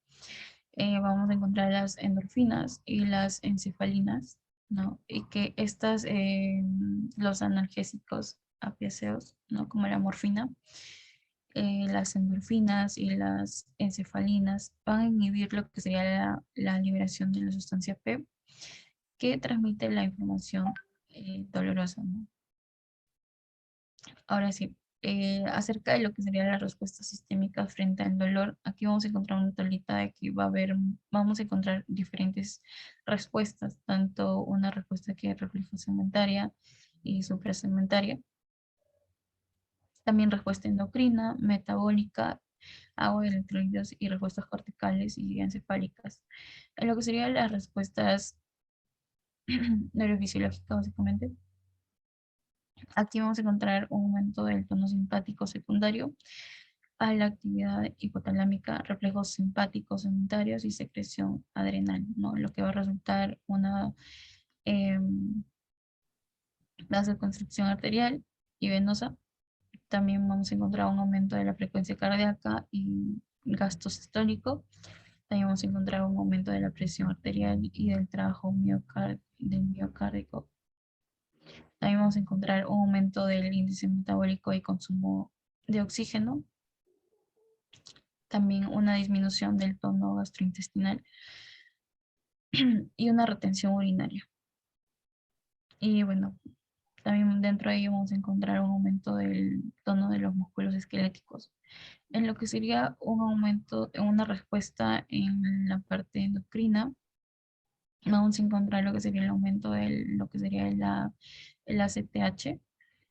vamos a encontrar las endorfinas y las encefalinas, ¿no? Y que estas, los analgésicos apiáceos, ¿no? Como la morfina, las endorfinas y las encefalinas van a inhibir lo que sería la liberación de la sustancia P, que transmite la información dolorosa, ¿no? Ahora sí, acerca de lo que sería la respuesta sistémica frente al dolor, aquí vamos a encontrar una tablita de que vamos a encontrar diferentes respuestas, tanto una respuesta que refleja segmentaria y suprasegmentaria, también respuesta endocrina, metabólica, agua de electrolitos y respuestas corticales y encefálicas. En lo que serían las respuestas neurofisiológicas, básicamente, aquí vamos a encontrar un aumento del tono simpático secundario a la actividad hipotalámica, reflejos simpáticos secundarios y secreción adrenal, ¿no? Lo que va a resultar una vasoconstricción arterial y venosa. También vamos a encontrar un aumento de la frecuencia cardíaca y gasto sistólico. También vamos a encontrar un aumento de la presión arterial y del trabajo del miocárdico. También vamos a encontrar un aumento del índice metabólico y consumo de oxígeno. También una disminución del tono gastrointestinal y una retención urinaria. Y bueno, también dentro de ello vamos a encontrar un aumento del tono de los músculos esqueléticos. En lo que sería un aumento, una respuesta en la parte endocrina, vamos a encontrar lo que sería el aumento de lo que sería el ACTH,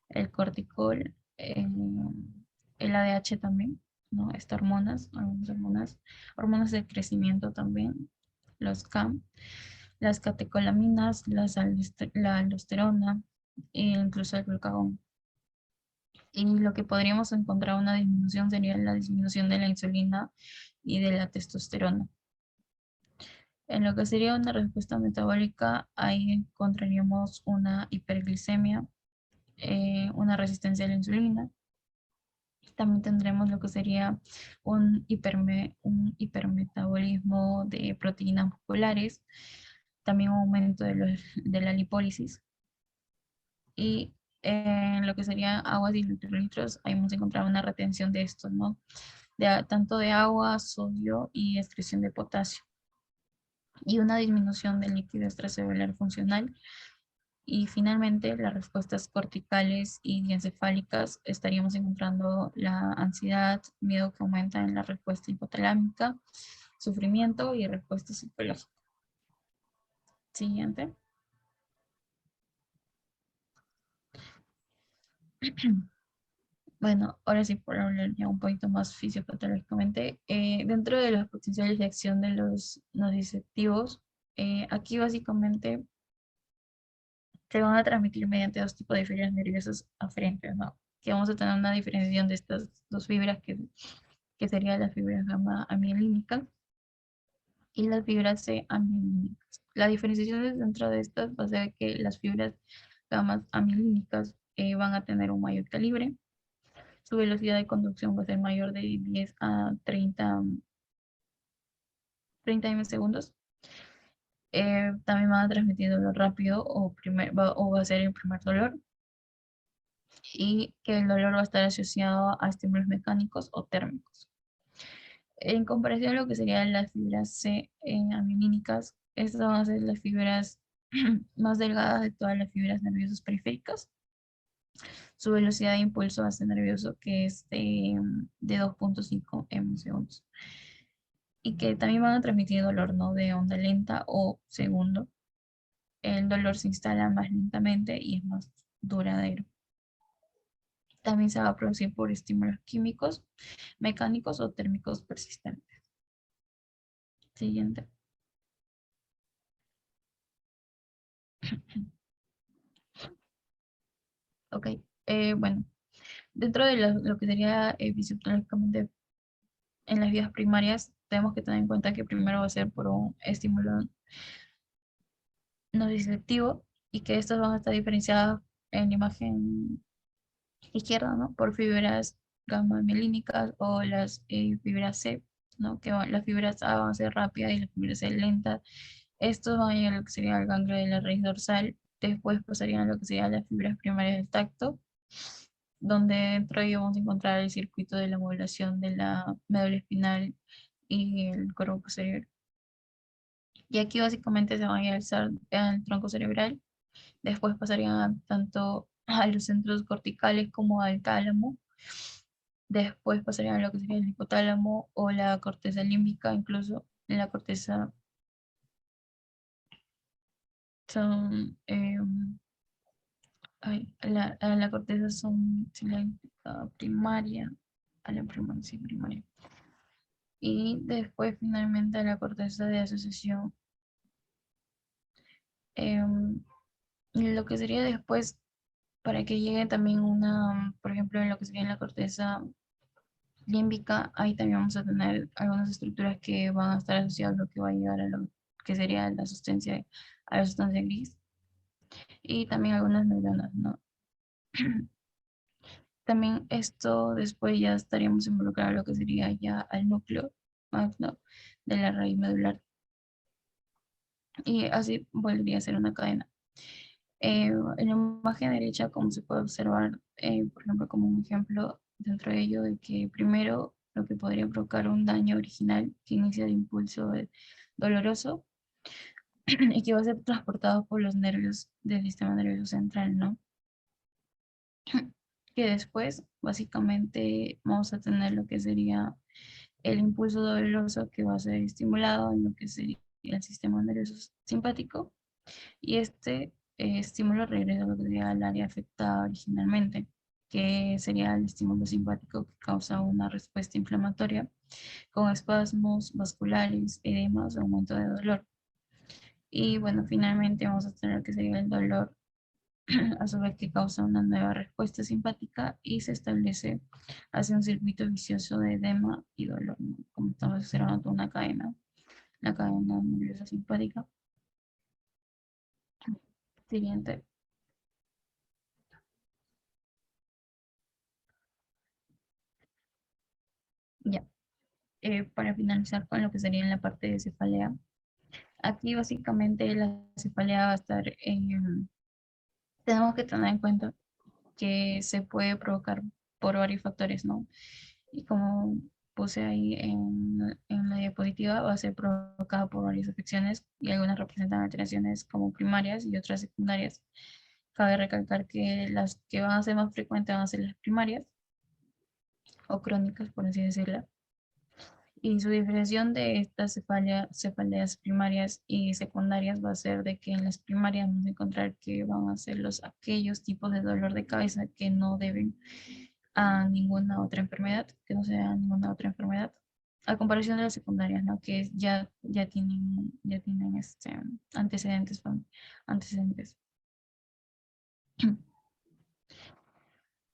el corticol, el ADH también, ¿no? Estas hormonas, algunas hormonas de crecimiento también, los CAM, las catecolaminas, la aldosterona e incluso el glucagón. Y lo que podríamos encontrar una disminución sería la disminución de la insulina y de la testosterona. En lo que sería una respuesta metabólica, ahí encontraríamos una hiperglicemia, una resistencia a la insulina. También tendremos lo que sería un hipermetabolismo de proteínas musculares, también un aumento de la lipólisis. Y en lo que sería aguas y electrolitos, ahí hemos encontrado una retención de estos, ¿no? Tanto de agua, sodio y excreción de potasio. Y una disminución del líquido extracelular funcional. Y finalmente, las respuestas corticales y diencefálicas, estaríamos encontrando la ansiedad, miedo que aumenta en la respuesta hipotalámica, sufrimiento y respuesta psicológica. Siguiente. Bueno, ahora sí, por hablar ya un poquito más fisiopatológicamente, dentro de los potenciales de acción de los nociceptivos, aquí básicamente se van a transmitir mediante dos tipos de fibras nerviosas aferentes, ¿no? Que vamos a tener una diferenciación de estas dos fibras que serían las fibras gamma amielínicas y las fibras C amielínicas. La diferenciación dentro de estas va a ser que las fibras gamma amielínicas van a tener un mayor calibre, su velocidad de conducción va a ser mayor de 10 a 30 segundos. También van a transmitir dolor rápido o va a ser el primer dolor. Y que el dolor va a estar asociado a estímulos mecánicos o térmicos. En comparación a lo que serían las fibras C amielínicas, estas van a ser las fibras más delgadas de todas las fibras nerviosas periféricas. Su velocidad de impulso va a ser nervioso que es de 2.5 segundos. Y que también van a transmitir dolor, ¿no? De onda lenta o segundo. El dolor se instala más lentamente y es más duradero. También se va a producir por estímulos químicos, mecánicos o térmicos persistentes. Siguiente. Ok, bueno, dentro de lo que sería fisiológicamente en las vías primarias, tenemos que tener en cuenta que primero va a ser por un estímulo nociceptivo y que estas van a estar diferenciadas en la imagen izquierda, ¿no? Por fibras gamma mielínicas o las fibras C, ¿no? Que las fibras A van a ser rápidas y las fibras C lentas. Estos van a ir a lo que sería el ganglio de la raíz dorsal. Después pasarían a lo que serían las fibras primarias del tacto, donde dentro de ello vamos a encontrar el circuito de la modulación de la médula espinal y el cuerpo posterior. Y aquí básicamente se van a alzar al tronco cerebral. Después pasarían tanto a los centros corticales como al tálamo. Después pasarían a lo que sería el hipotálamo o la corteza límbica, incluso en la corteza son a la corteza son cilíndrica primaria, a la primaria, sí, primaria. Y después finalmente a la corteza de asociación. Lo que sería después, para que llegue también una, por ejemplo, en lo que sería en la corteza límbica, ahí también vamos a tener algunas estructuras que van a estar asociadas a lo que va a llegar a lo que sería a la sustancia gris. Y también algunas neuronas, ¿no? También esto después ya estaríamos involucrados en lo que sería ya al núcleo magno de la raíz medular. Y así volvería a ser una cadena. En la imagen derecha, como se puede observar, por ejemplo, como un ejemplo dentro de ello, de que primero lo que podría provocar un daño original que inicia el impulso doloroso y que va a ser transportado por los nervios del sistema nervioso central, ¿no? Que después, básicamente, vamos a tener lo que sería el impulso doloroso que va a ser estimulado en lo que sería el sistema nervioso simpático y este estímulo regresa a lo que sería el área afectada originalmente, que sería el estímulo simpático que causa una respuesta inflamatoria con espasmos vasculares, edemas, aumento de dolor. Y bueno, finalmente vamos a tener lo que sería el dolor a su vez que causa una nueva respuesta simpática y se establece hacia un circuito vicioso de edema y dolor, ¿no? Como estamos observando toda una cadena, la cadena nerviosa simpática. Siguiente. Ya. Para finalizar con lo que sería en la parte de cefalea. Aquí básicamente la cefalea va a estar en... Tenemos que tener en cuenta que se puede provocar por varios factores, ¿no? Y como puse ahí en la diapositiva, va a ser provocada por varias afecciones y algunas representan alteraciones como primarias y otras secundarias. Cabe recalcar que las que van a ser más frecuentes van a ser las primarias o crónicas, por así decirlo. Y su diferenciación de estas cefaleas primarias y secundarias va a ser de que en las primarias vamos a encontrar que van a ser aquellos tipos de dolor de cabeza que no deben a ninguna otra enfermedad, que no sea ninguna otra enfermedad, a comparación de las secundarias, ¿no? Que ya tienen antecedentes, antecedentes.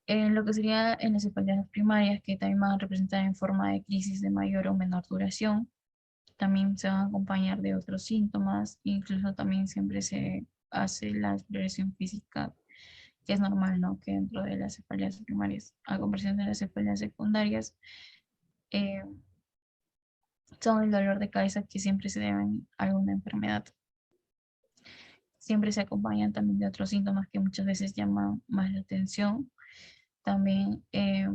En lo que sería en las cefaleas primarias, que también van a representar en forma de crisis de mayor o menor duración, también se van a acompañar de otros síntomas, incluso también siempre se hace la exploración física, que es normal, ¿no? Que dentro de las cefaleas primarias, a comparación de las cefaleas secundarias, eh, son el dolor de cabeza que siempre se deben a alguna enfermedad. Siempre se acompañan también de otros síntomas que muchas veces llaman más la atención, también que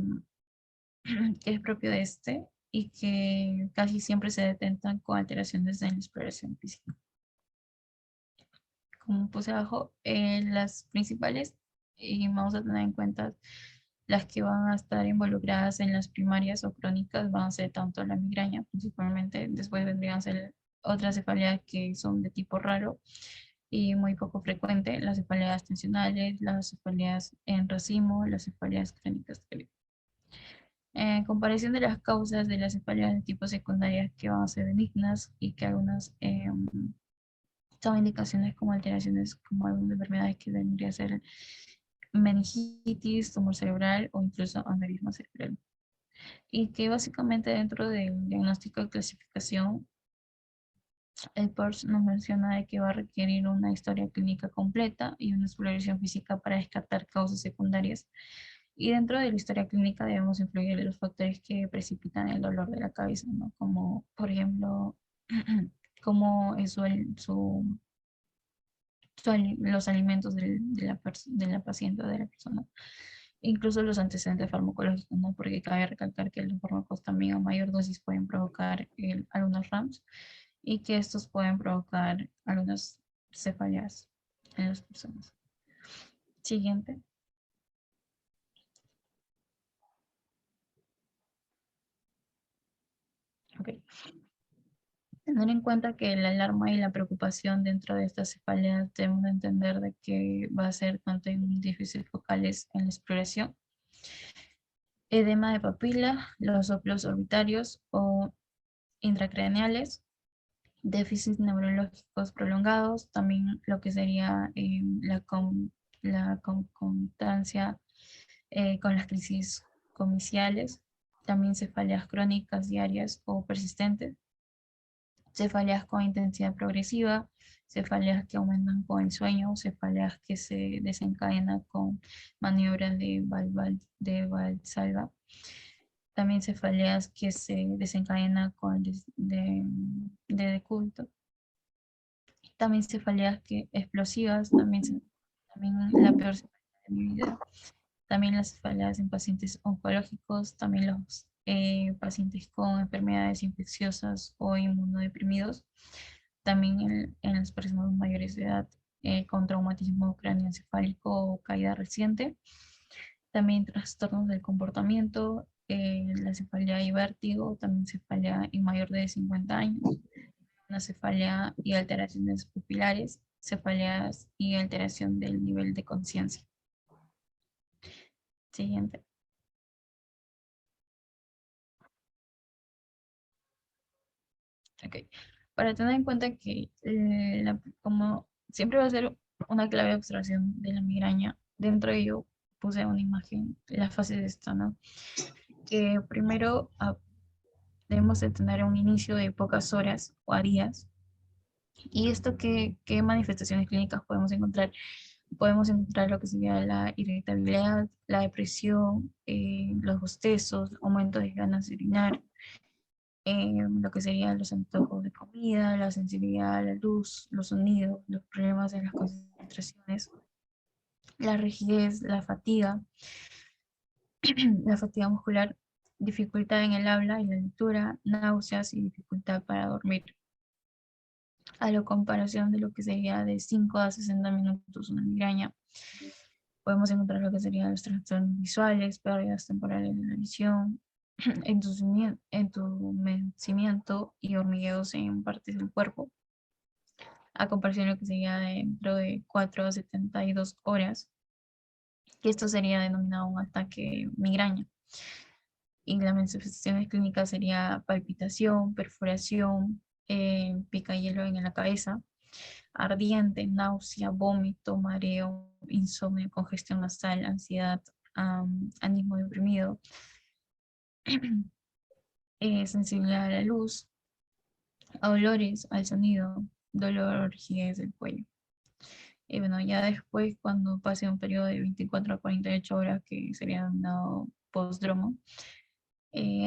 es propio de este y que casi siempre se detectan con alteraciones en la exploración física. Como puse abajo, las principales, y vamos a tener en cuenta las que van a estar involucradas en las primarias o crónicas, van a ser tanto la migraña, principalmente, después vendrían a ser otras cefaleas que son de tipo raro y muy poco frecuente, las cefaleas tensionales, las cefaleas en racimo, las cefaleas crónicas. En comparación de las causas de las cefaleas de tipo secundaria que van a ser benignas y que algunas son indicaciones como alteraciones como algunas enfermedades que vendría a ser meningitis, tumor cerebral o incluso aneurisma cerebral. Y que básicamente dentro del diagnóstico de clasificación, el PERS nos menciona de que va a requerir una historia clínica completa y una exploración física para descartar causas secundarias. Y dentro de la historia clínica debemos incluir los factores que precipitan el dolor de la cabeza, ¿no? Como, por ejemplo, como es los alimentos de la paciente o de la persona. Incluso los antecedentes farmacológicos, ¿no? Porque cabe recalcar que los fármacos también a mayor dosis pueden provocar algunos RAMs y que estos pueden provocar algunas cefaleas en las personas. Siguiente. Ok. Tener en cuenta que la alarma y la preocupación dentro de estas cefaleas debemos entender de que va a ser tanto en déficits focales en la exploración, edema de papila, los soplos orbitarios o intracraneales, déficits neurológicos prolongados, también lo que sería la concotancia con las crisis comiciales, también cefaleas crónicas diarias o persistentes, cefaleas con intensidad progresiva, cefaleas que aumentan con el sueño, cefaleas que se desencadenan con maniobras de Valsalva, también cefaleas que se desencadenan con el de decúbito, también cefaleas explosivas, también la peor cefalea de mi vida, también las cefaleas en pacientes oncológicos, también los pacientes con enfermedades infecciosas o inmunodeprimidos, también en las personas mayores de edad con traumatismo cráneoencefálico o caída reciente, también trastornos del comportamiento, la cefalea y vértigo, también cefalea en mayor de 50 años, una cefalea y alteraciones pupilares, cefaleas y alteración del nivel de conciencia. Siguiente. Ok. Para tener en cuenta que como siempre va a ser una clave de observación de la migraña. Dentro de ello puse una imagen, la fase de esta, ¿no? Que primero debemos de tener un inicio de pocas horas o a días. ¿Y esto qué manifestaciones clínicas podemos encontrar? Podemos encontrar lo que sería la irritabilidad, la depresión, los bostezos, aumento de ganas de orinar, lo que serían los antojos de comida, la sensibilidad a la luz, los sonidos, los problemas en las concentraciones, la rigidez, la fatiga muscular, dificultad en el habla y la lectura, náuseas y dificultad para dormir. A la comparación de lo que sería de 5 a 60 minutos una migraña, podemos encontrar lo que serían los trastornos visuales, pérdidas temporales de la visión, entumecimiento y hormigueos en partes del cuerpo, a comparación de lo que sería dentro de 4 a 72 horas, que esto sería denominado un ataque migraña. Y las manifestaciones clínicas sería palpitación, perforación, pica hielo en la cabeza, ardiente, náusea, vómito, mareo, insomnio, congestión nasal, ansiedad, ánimo deprimido, sensibilidad a la luz, a olores, al sonido, dolor, rigidez del cuello. Y bueno, ya después, cuando pase un periodo de 24 a 48 horas, que sería denominado postdromo,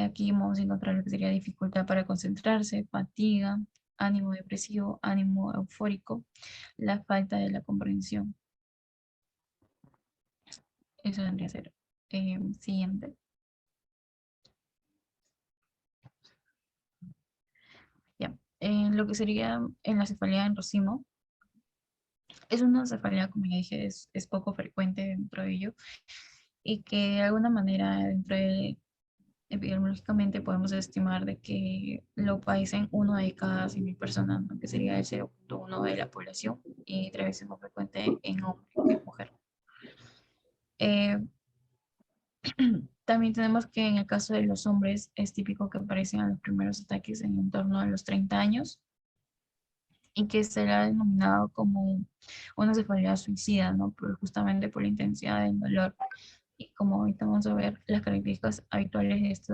aquí vamos a encontrar lo que sería dificultad para concentrarse, fatiga, ánimo depresivo, ánimo eufórico, la falta de la comprensión. Eso vendría a ser siguiente. Ya. Lo que sería en la cefalea en racimo, es una cefalea, como ya dije, es poco frecuente dentro de ello y que de alguna manera dentro de epidemiológicamente podemos estimar de que lo padecen 1 de cada 100.000 personas, ¿no? Que sería el 0.1 de la población y 3 veces más frecuente en hombre que en mujer. Eh, También tenemos que en el caso de los hombres es típico que aparecen a los primeros ataques en torno a los 30 años y que será denominado como una cefalea suicida, ¿no? Justamente por la intensidad del dolor. Y como ahorita vamos a ver, las características habituales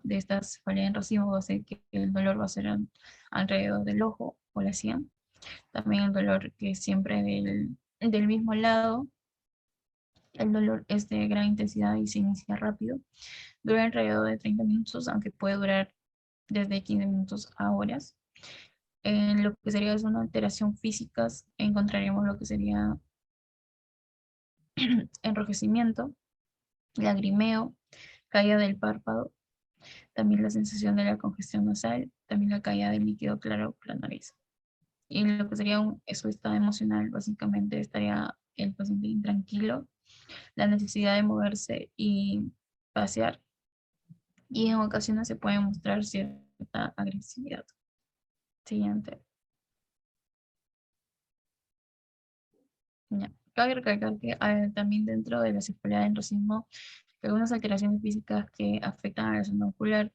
de esta cefalea en racimo va a ser que el dolor va a ser alrededor del ojo o la sien. También el dolor que es siempre del mismo lado. El dolor es de gran intensidad y se inicia rápido. Dura alrededor de 30 minutos, aunque puede durar desde 15 minutos a horas. En lo que sería es una alteración física, encontraríamos lo que sería enrojecimiento, lagrimeo, caída del párpado, también la sensación de la congestión nasal, también la caída del líquido claro por la nariz. Y lo que sería su estado emocional, básicamente estaría el paciente intranquilo, la necesidad de moverse y pasear, y en ocasiones se puede mostrar cierta agresividad. Siguiente. Ya. Cabe recalcar que también dentro de la cefalea del racimo, algunas alteraciones físicas que afectan a la zona ocular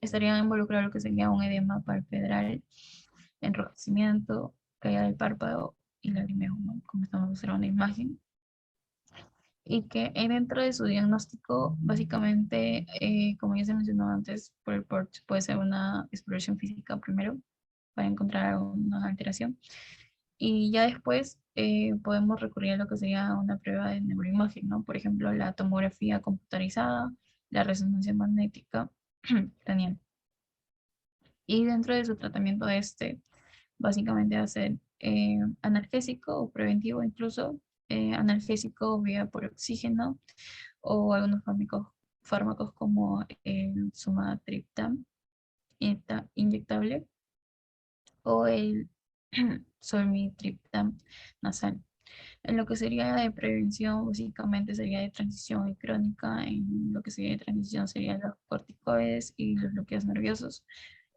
estarían involucrados lo que sería un edema palpebral, enrojecimiento, caída del párpado y lagrimeo, ¿no? Como estamos observando en la imagen. Y que dentro de su diagnóstico, básicamente, como ya se mencionó antes, por el PORCH puede ser una exploración física primero para encontrar una alteración. Y ya después podemos recurrir a lo que sería una prueba de neuroimagen, ¿no? Por ejemplo, la tomografía computarizada, la resonancia magnética craneal. Y dentro de su tratamiento básicamente va a ser analgésico o preventivo incluso, analgésico vía por oxígeno o algunos fármacos como el sumatriptan inyectable o el solmitriptan nasal. En lo que sería de prevención, básicamente sería de transición y crónica. En lo que sería de transición serían los corticoides y los bloqueos nerviosos.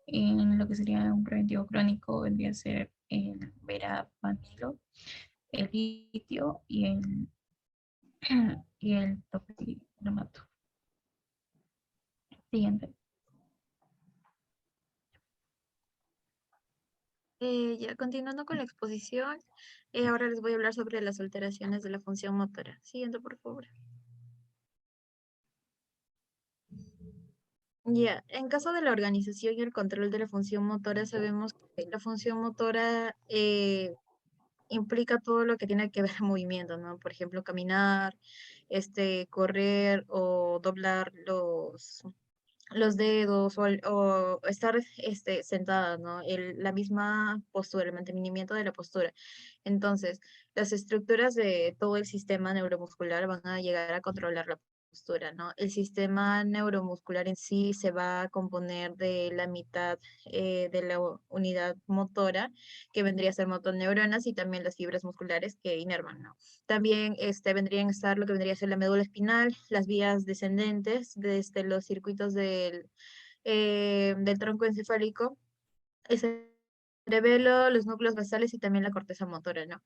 En lo que sería un preventivo crónico vendría a ser el verapamilo, el litio y el topigramato. Siguiente. Ya continuando con la exposición, ahora les voy a hablar sobre las alteraciones de la función motora. Siguiente, por favor. Ya, en caso de la organización y el control de la función motora, sabemos que la función motora implica todo lo que tiene que ver con movimiento, ¿no? Por ejemplo, caminar, correr o doblar los dedos o estar sentada, ¿no? La misma postura, el mantenimiento de la postura. Entonces, las estructuras de todo el sistema neuromuscular van a llegar a controlar la postura, ¿no? El sistema neuromuscular en sí se va a componer de la mitad de la unidad motora, que vendría a ser motoneuronas y también las fibras musculares que inervan, ¿no? También vendrían a estar lo que vendría a ser la médula espinal, las vías descendentes, desde los circuitos del tronco encefálico, el cerebelo, los núcleos basales y también la corteza motora, ¿no?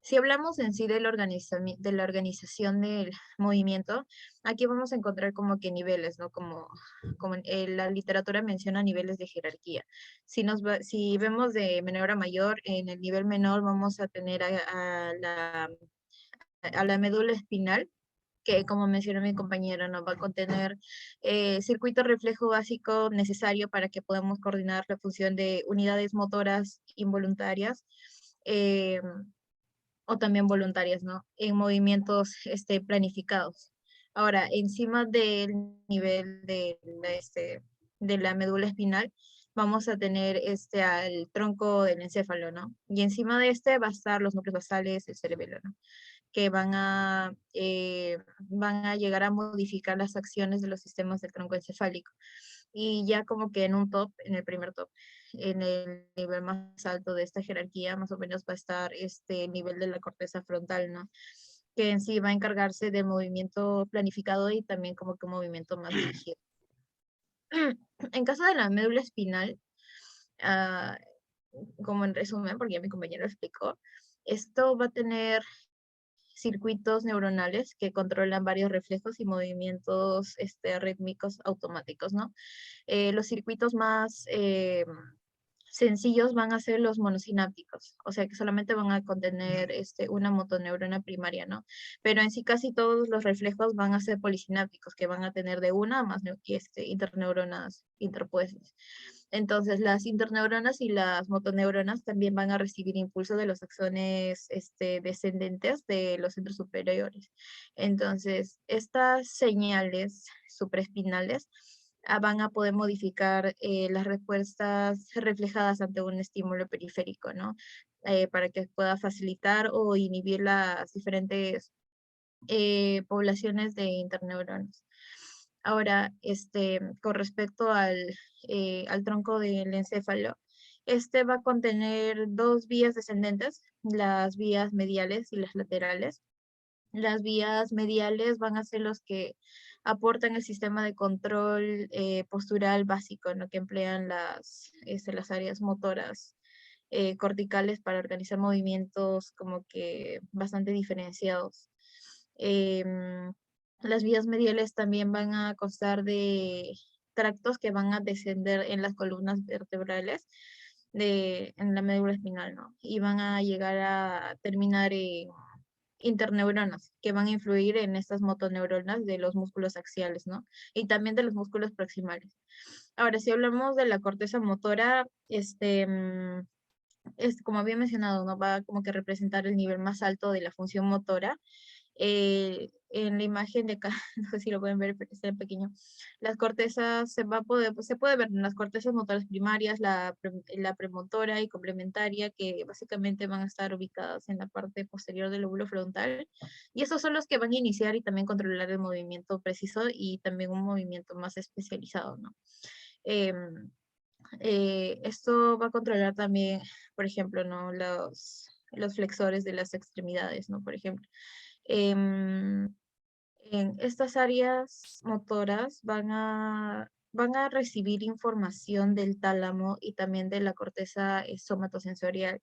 Si hablamos en sí de de la organización del movimiento, aquí vamos a encontrar como que niveles, ¿no? Como la literatura menciona niveles de jerarquía. Si vemos de menor a mayor, en el nivel menor vamos a tener a la médula espinal, que como mencionó mi compañero, nos va a contener circuito reflejo básico necesario para que podamos coordinar la función de unidades motoras involuntarias eh, o también voluntarias, ¿no? En movimientos planificados. Ahora, encima del nivel de la médula espinal, vamos a tener al tronco del encéfalo, ¿no? Y encima de va a estar los núcleos basales, el cerebelo, ¿no? Que van a llegar a modificar las acciones de los sistemas del tronco encefálico. Y ya como que en un top, en el primer top, en el nivel más alto de esta jerarquía, más o menos va a estar este nivel de la corteza frontal, ¿no? Que en sí va a encargarse del movimiento planificado y también como que un movimiento más dirigido. En caso de la médula espinal, ah, como en resumen, porque ya mi compañero explicó, esto va a tener circuitos neuronales que controlan varios reflejos y movimientos rítmicos automáticos, ¿no? Los circuitos más sencillos van a ser los monosinápticos, o sea que solamente van a contener una motoneurona primaria, ¿no? Pero en sí casi todos los reflejos van a ser polisinápticos, que van a tener de una a más interneuronas interpuestas. Entonces, las interneuronas y las motoneuronas también van a recibir impulso de los axones descendentes de los centros superiores. Entonces, estas señales supraespinales van a poder modificar las respuestas reflejadas ante un estímulo periférico, ¿no? Para que pueda facilitar o inhibir las diferentes poblaciones de interneuronas. Ahora, con respecto al tronco del encéfalo, va a contener dos vías descendentes, las vías mediales y las laterales. Las vías mediales van a ser los que aportan el sistema de control postural básico, ¿no? Que emplean las áreas motoras corticales para organizar movimientos como que bastante diferenciados. Las vías mediales también van a constar de tractos que van a descender en las columnas vertebrales en la médula espinal, ¿no? Y van a llegar a terminar en interneuronas que van a influir en estas motoneuronas de los músculos axiales, ¿no? Y también de los músculos proximales. Ahora, si hablamos de la corteza motora, como había mencionado, ¿no? Va como que representar el nivel más alto de la función motora. En la imagen de acá, no sé si lo pueden ver, pero está en pequeño, las cortezas se puede ver en las cortezas motoras primarias, la premotora y complementaria, que básicamente van a estar ubicadas en la parte posterior del lóbulo frontal, y esos son los que van a iniciar y también controlar el movimiento preciso y también un movimiento más especializado, ¿no? Esto va a controlar también, por ejemplo, ¿no? Los flexores de las extremidades, ¿no? Por ejemplo. En estas áreas motoras van a recibir información del tálamo y también de la corteza somatosensorial.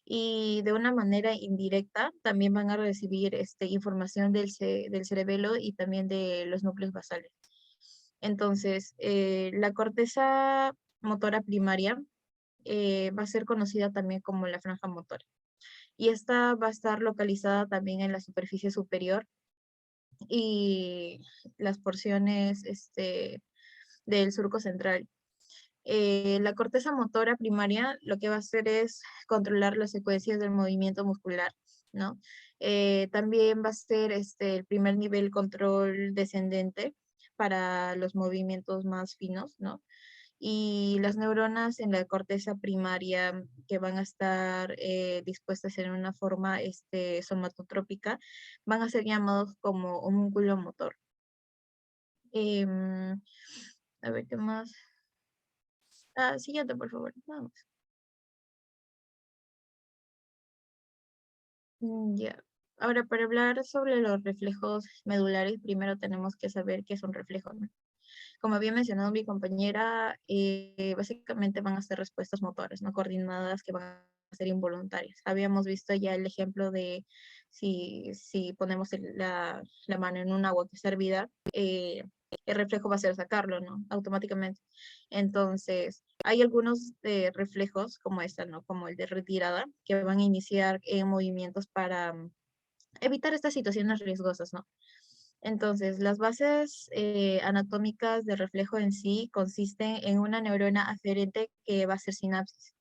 Y de una manera indirecta también van a recibir información del cerebelo y también de los núcleos basales. Entonces, la corteza motora primaria va a ser conocida también como la franja motora. Y esta va a estar localizada también en la superficie superior y las porciones del surco central. La corteza motora primaria lo que va a hacer es controlar las secuencias del movimiento muscular, ¿no? También va a ser el primer nivel control descendente para los movimientos más finos, ¿no? Y las neuronas en la corteza primaria que van a estar dispuestas en una forma somatotrópica van a ser llamados como homúnculo motor. A ver, ¿qué más? Siguiente, por favor. Vamos. Ya. Ahora, para hablar sobre los reflejos medulares, primero tenemos que saber qué es un reflejo, ¿no? Como había mencionado mi compañera, básicamente van a ser respuestas motoras, no coordinadas, que van a ser involuntarias. Habíamos visto ya el ejemplo de si ponemos la mano en un agua que está hervida, el reflejo va a ser sacarlo, ¿no? Automáticamente. Entonces, hay algunos reflejos como esta, ¿no? Como el de retirada, que van a iniciar movimientos para evitar estas situaciones riesgosas, ¿no? Entonces, las bases anatómicas del reflejo en sí consisten en una neurona aferente que va a ser sinapsis,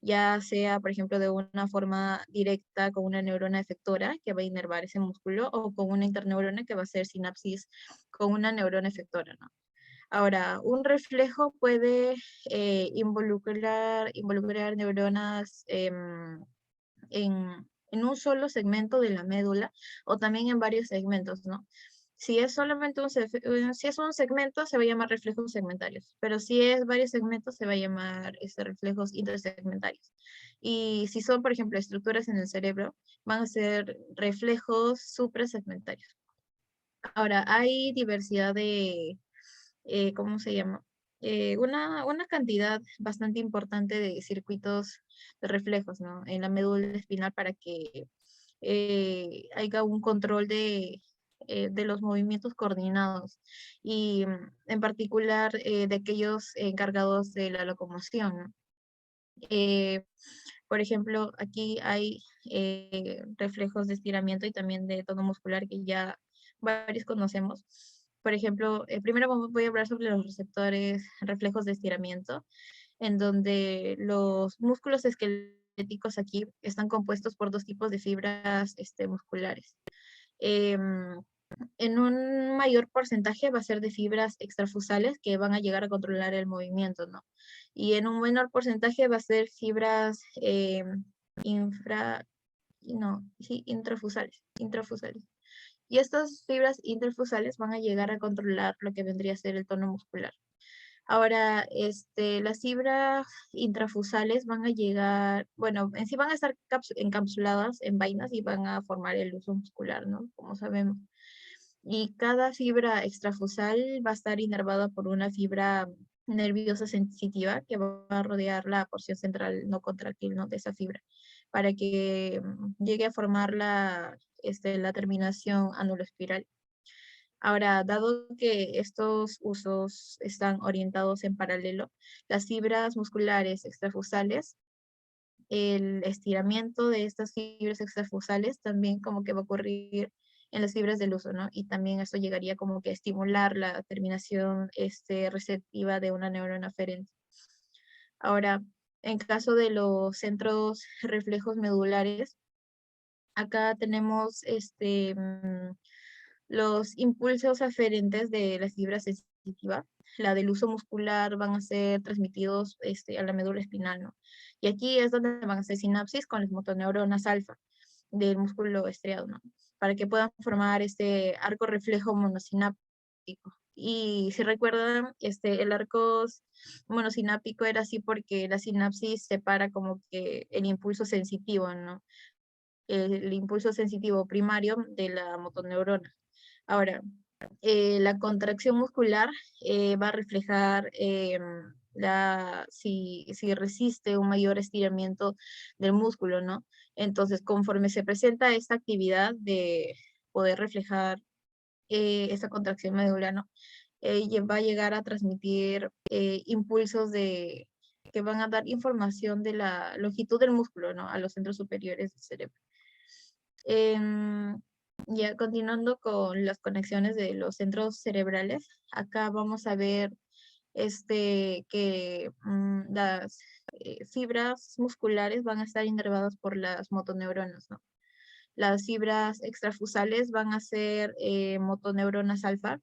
ya sea, por ejemplo, de una forma directa con una neurona efectora que va a inervar ese músculo o con una interneurona que va a ser sinapsis con una neurona efectora, ¿no? Ahora, un reflejo puede involucrar neuronas en un solo segmento de la médula o también en varios segmentos, ¿no? Si es solamente si es un segmento, se va a llamar reflejos segmentarios, pero si es varios segmentos, se va a llamar reflejos intersegmentarios. Y si son, por ejemplo, estructuras en el cerebro, van a ser reflejos suprasegmentarios. Ahora, hay diversidad de, ¿cómo se llama? Una cantidad bastante importante de circuitos de reflejos, ¿no? En la médula espinal para que haya un control de los movimientos coordinados y en particular de aquellos encargados de la locomoción, ¿no? Por ejemplo, aquí hay reflejos de estiramiento y también de tono muscular que ya varios conocemos. Por ejemplo, primero voy a hablar sobre los receptores reflejos de estiramiento, en donde los músculos esqueléticos aquí están compuestos por dos tipos de fibras musculares. En un mayor porcentaje va a ser de fibras extrafusales que van a llegar a controlar el movimiento, ¿no? Y en un menor porcentaje va a ser fibras intrafusales. Y estas fibras intrafusales van a llegar a controlar lo que vendría a ser el tono muscular. Ahora, las fibras intrafusales van a llegar, bueno, en sí van a estar encapsuladas en vainas y van a formar el uso muscular, ¿no? Como sabemos. Y cada fibra extrafusal va a estar inervada por una fibra nerviosa sensitiva que va a rodear la porción central no contráctil, ¿no? De esa fibra, para que llegue a formar la terminación anuloespiral. Ahora, dado que estos usos están orientados en paralelo, las fibras musculares extrafusales, el estiramiento de estas fibras extrafusales también como que va a ocurrir en las fibras del uso, ¿no? Y también esto llegaría como que a estimular la terminación receptiva de una neurona aferente. Ahora, en caso de los centros reflejos medulares, acá tenemos los impulsos aferentes de la fibra sensitiva, la del uso muscular, van a ser transmitidos a la médula espinal, ¿no? Y aquí es donde van a ser sinapsis con las motoneuronas alfa del músculo estriado, ¿no? Para que puedan formar este arco reflejo monosináptico. Y si recuerdan, el arco monosináptico era así porque la sinapsis separa como que el impulso sensitivo, ¿no? El impulso sensitivo primario de la motoneurona. Ahora, la contracción muscular va a reflejar si resiste un mayor estiramiento del músculo, ¿no? Entonces, conforme se presenta esta actividad de poder reflejar esa contracción medular, ¿no? Va a llegar a transmitir impulsos de que van a dar información de la longitud del músculo, ¿no? A los centros superiores del cerebro. Ya continuando con las conexiones de los centros cerebrales, acá vamos a ver que las fibras musculares van a estar inervadas por las motoneuronas, ¿no? Las fibras extrafusales van a ser motoneuronas alfa,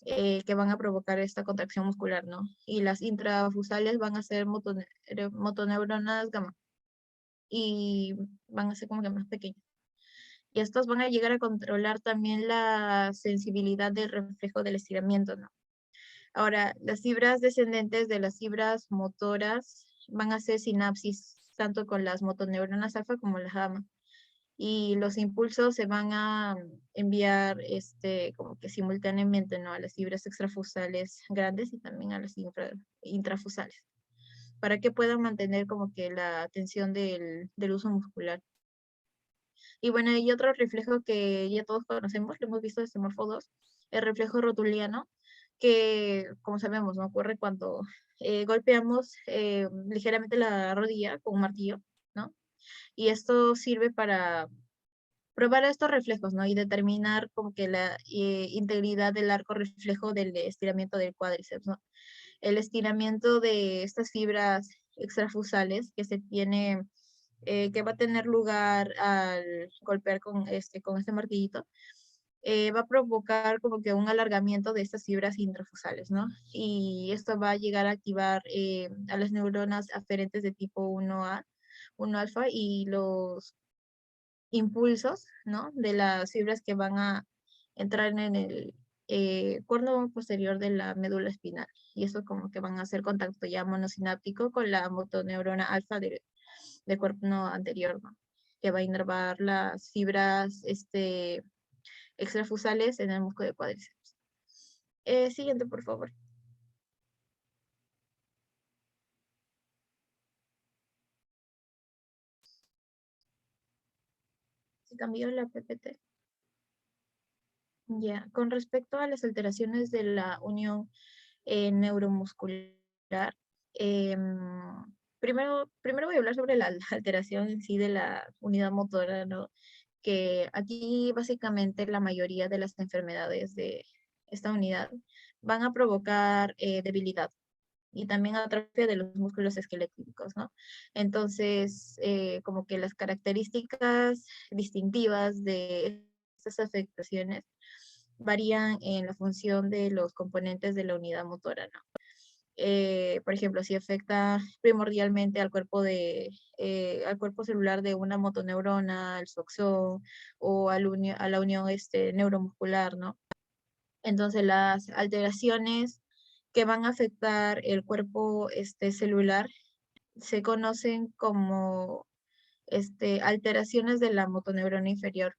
que van a provocar esta contracción muscular, ¿no? Y las intrafusales van a ser motoneuronas gamma, y van a ser como que más pequeñas. Y estas van a llegar a controlar también la sensibilidad del reflejo del estiramiento, ¿no? Ahora, las fibras descendentes de las fibras motoras van a hacer sinapsis tanto con las motoneuronas alfa como las gamma. Y los impulsos se van a enviar como que simultáneamente, ¿no? A las fibras extrafusales grandes y también a las intrafusales, para que puedan mantener como que la tensión del uso muscular. Y bueno, hay otro reflejo que ya todos conocemos, lo hemos visto desde Morfo 2, el reflejo rotuliano, que como sabemos, ¿no? Ocurre cuando golpeamos ligeramente la rodilla con un martillo, ¿no? Y esto sirve para probar estos reflejos, ¿no? Y determinar como que la integridad del arco reflejo del estiramiento del cuádriceps, ¿no? El estiramiento de estas fibras extrafusales que se tiene, que va a tener lugar al golpear con este martillito, va a provocar como que un alargamiento de estas fibras intrafusales, ¿no? Y esto va a llegar a activar a las neuronas aferentes de tipo 1A, 1 alfa, y los impulsos, ¿no? De las fibras que van a entrar en el cuerno posterior de la médula espinal. Y eso como que van a hacer contacto ya monosináptico con la motoneurona alfa de cuerno anterior, ¿no? Que va a inervar las fibras extrafusales en el músculo de cuádriceps. Siguiente, por favor. Se cambió la PPT. Ya, con respecto a las alteraciones de la unión neuromuscular, primero voy a hablar sobre la alteración en sí de la unidad motora, ¿no? Que aquí básicamente la mayoría de las enfermedades de esta unidad van a provocar debilidad y también atrofia de los músculos esqueléticos, ¿no? Entonces, como que las características distintivas de estas afectaciones varían en la función de los componentes de la unidad motora, ¿no? Por ejemplo, si afecta primordialmente al al cuerpo celular de una motoneurona, al axón, o a la unión neuromuscular, ¿no? Entonces, las alteraciones que van a afectar el cuerpo celular se conocen como alteraciones de la motoneurona inferior.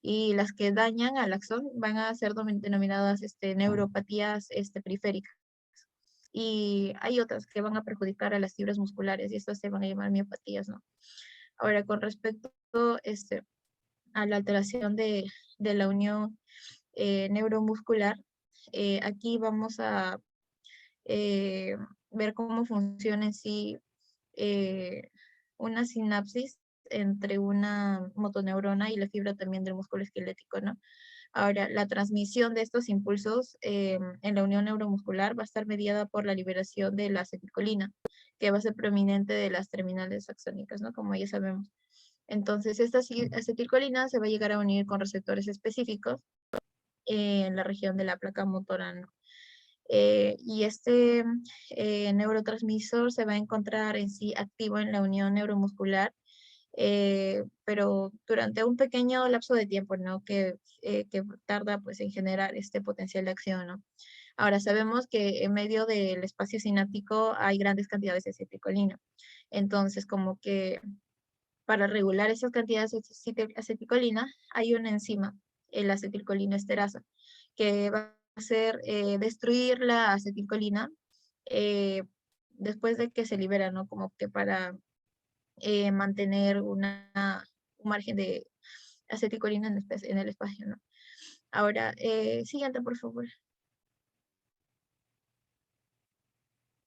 Y las que dañan al axón van a ser denominadas neuropatías periféricas. Y hay otras que van a perjudicar a las fibras musculares y estas se van a llamar miopatías, ¿no? Ahora, con respecto a la alteración de la unión neuromuscular, aquí vamos a ver cómo funciona en sí una sinapsis entre una motoneurona y la fibra también del músculo esquelético, ¿no? Ahora, la transmisión de estos impulsos en la unión neuromuscular va a estar mediada por la liberación de la acetilcolina, que va a ser prominente de las terminales axónicas, ¿no? Como ya sabemos. Entonces, esta acetilcolina se va a llegar a unir con receptores específicos en la región de la placa motora, ¿no? Y neurotransmisor se va a encontrar en sí activo en la unión neuromuscular, pero durante un pequeño lapso de tiempo, ¿no? Que tarda pues en generar este potencial de acción, ¿no? Ahora sabemos que en medio del espacio sináptico hay grandes cantidades de acetilcolina. Entonces, como que para regular esas cantidades de acetilcolina hay una enzima, el acetilcolina esterasa, que va a hacer destruir la acetilcolina después de que se libera, ¿no? Como que para mantener un margen de acetilcolina en el espacio, ¿no? Ahora, siguiente, por favor.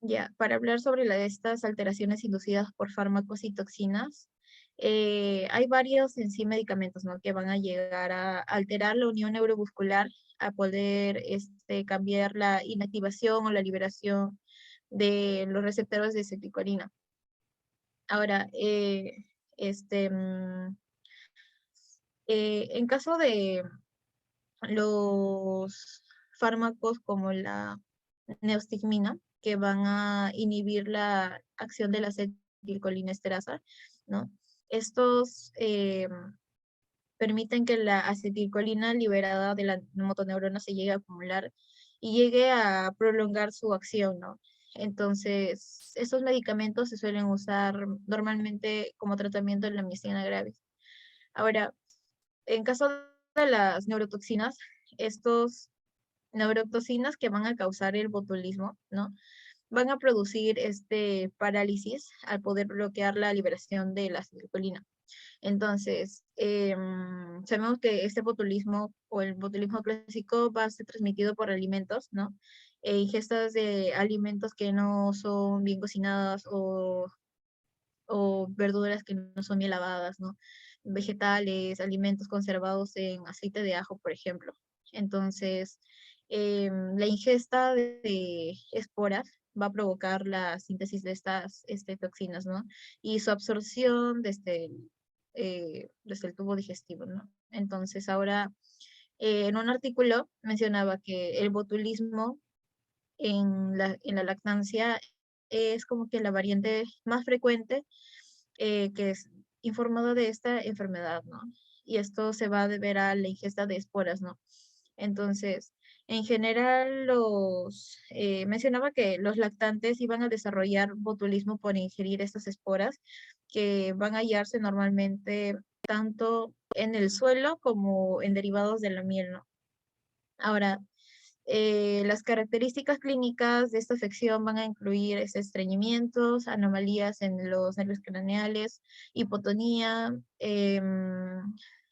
Ya, para hablar sobre estas alteraciones inducidas por fármacos y toxinas, hay varios en sí medicamentos, ¿no? Que van a llegar a alterar la unión neuromuscular, a poder cambiar la inactivación o la liberación de los receptores de acetilcolina. Ahora, en caso de los fármacos como la neostigmina, que van a inhibir la acción de la acetilcolinesterasa, ¿no? Estos permiten que la acetilcolina liberada de la motoneurona se llegue a acumular y llegue a prolongar su acción, ¿no? Entonces, estos medicamentos se suelen usar normalmente como tratamiento de la miastenia gravis. Ahora, en caso de las neurotoxinas, estos neurotoxinas que van a causar el botulismo, ¿no? Van a producir parálisis al poder bloquear la liberación de la acetilcolina. Entonces, sabemos que este botulismo o el botulismo clásico va a ser transmitido por alimentos, ¿no? Ingestas de alimentos que no son bien cocinadas o verduras que no son bien lavadas, ¿no? Vegetales, alimentos conservados en aceite de ajo, por ejemplo. Entonces, la ingesta de esporas va a provocar la síntesis de estas toxinas, ¿no? Y su absorción desde el tubo digestivo, ¿no? Entonces, ahora, en un artículo mencionaba que el botulismo en la lactancia es como que la variante más frecuente que es informada de esta enfermedad, ¿no? Y esto se va a deber a la ingesta de esporas, ¿no? Entonces, en general, mencionaba que los lactantes iban a desarrollar botulismo por ingerir estas esporas que van a hallarse normalmente tanto en el suelo como en derivados de la miel, ¿no? Ahora, las características clínicas de esta afección van a incluir estreñimientos, anomalías en los nervios craneales, hipotonía,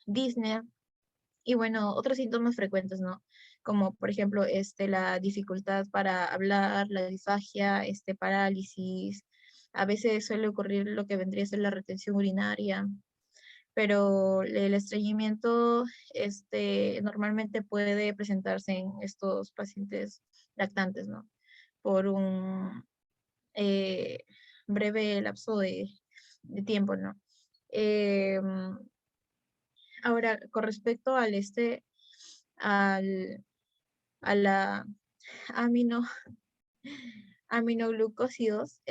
disnea y bueno, otros síntomas frecuentes, ¿no? Como por ejemplo, la dificultad para hablar, la disfagia, parálisis. A veces suele ocurrir lo que vendría a ser la retención urinaria, pero el estreñimiento normalmente puede presentarse en estos pacientes lactantes, ¿no? Por un eh, breve lapso de tiempo, ¿no? Ahora, con respecto al, a la amino, aminoglucósidos,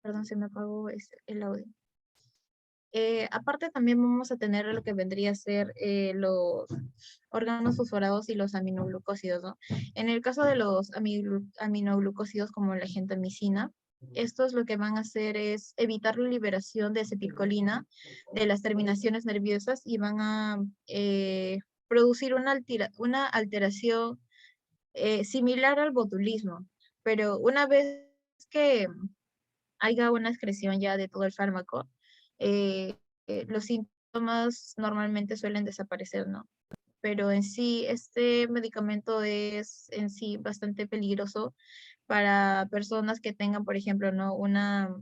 perdón, se me apagó el audio. Aparte también vamos a tener lo que vendría a ser los órganos fosforados y los aminoglucósidos, ¿no? En el caso de los aminoglucósidos como la gentamicina, estos lo que van a hacer es evitar la liberación de acetilcolina de las terminaciones nerviosas y van a producir una alteración similar al botulismo, pero una vez que haya una excreción ya de todo el fármaco, los síntomas normalmente suelen desaparecer, ¿no? Pero en sí, este medicamento es en sí bastante peligroso para personas que tengan, por ejemplo, ¿no? Una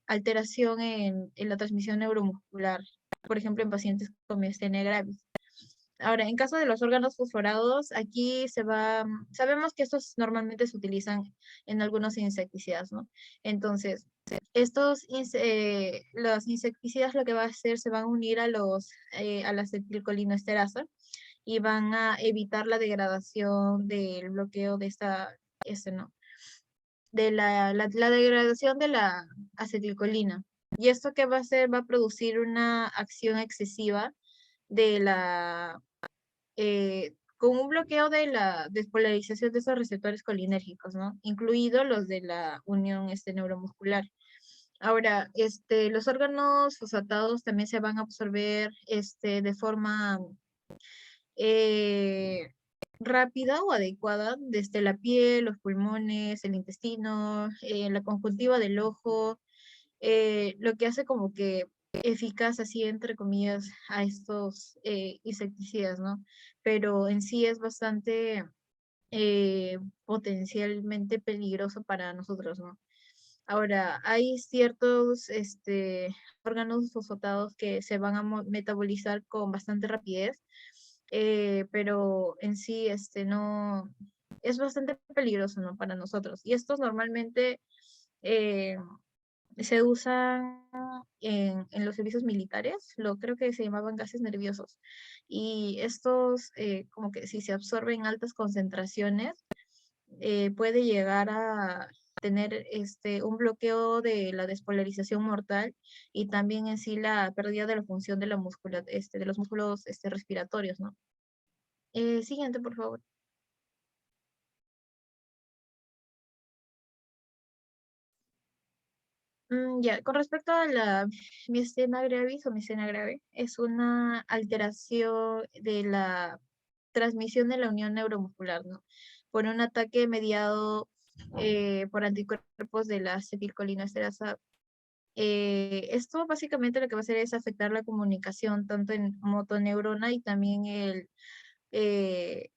alteración en la transmisión neuromuscular, por ejemplo, en pacientes con miastenia gravis. Ahora, en caso de los órganos fosforados, aquí sabemos que estos normalmente se utilizan en algunos insecticidas, ¿no? Entonces, los insecticidas lo que va a hacer, se van a unir a la acetilcolinesterasa y van a evitar la degradación del bloqueo de ¿no? De la degradación de la acetilcolina. ¿Y esto qué va a hacer? Va a producir una acción excesiva de con un bloqueo de la despolarización de esos receptores colinérgicos, ¿no? Incluidos los de la unión neuromuscular. Ahora, los órganos fosfatados también se van a absorber de forma rápida o adecuada desde la piel, los pulmones, el intestino, la conjuntiva del ojo, lo que hace como que eficaz, así entre comillas, a estos insecticidas, ¿no? Pero en sí es bastante potencialmente peligroso para nosotros, ¿no? Ahora, hay ciertos órganos fosfatados que se van a metabolizar con bastante rapidez, pero en sí no es bastante peligroso, ¿no? Para nosotros. Y estos normalmente eh, se usan en los servicios militares, creo que se llamaban gases nerviosos. Y estos, como que si se absorben en altas concentraciones, puede llegar a tener un bloqueo de la despolarización mortal y también en sí la pérdida de la función de la de los músculos respiratorios, ¿no? Siguiente, por favor. Ya, con respecto a la miastenia gravis o miastenia grave, es una alteración de la transmisión de la unión neuromuscular, ¿no? Por un ataque mediado por anticuerpos de la acetilcolinesterasa. Esto básicamente lo que va a hacer es afectar la comunicación tanto en motoneurona y también eh,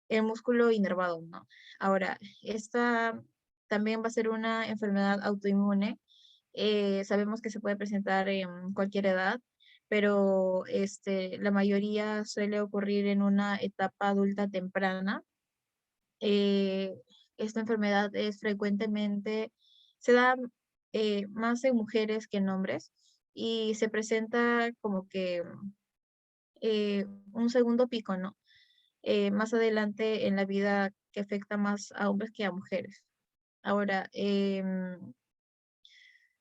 el músculo inervado, ¿no? Ahora, esta también va a ser una enfermedad autoinmune. Sabemos que se puede presentar en cualquier edad, pero la mayoría suele ocurrir en una etapa adulta temprana. Eh, esta enfermedad es frecuentemente, se da más en mujeres que en hombres y se presenta como que un segundo pico, ¿no? Más adelante en la vida que afecta más a hombres que a mujeres. Ahora,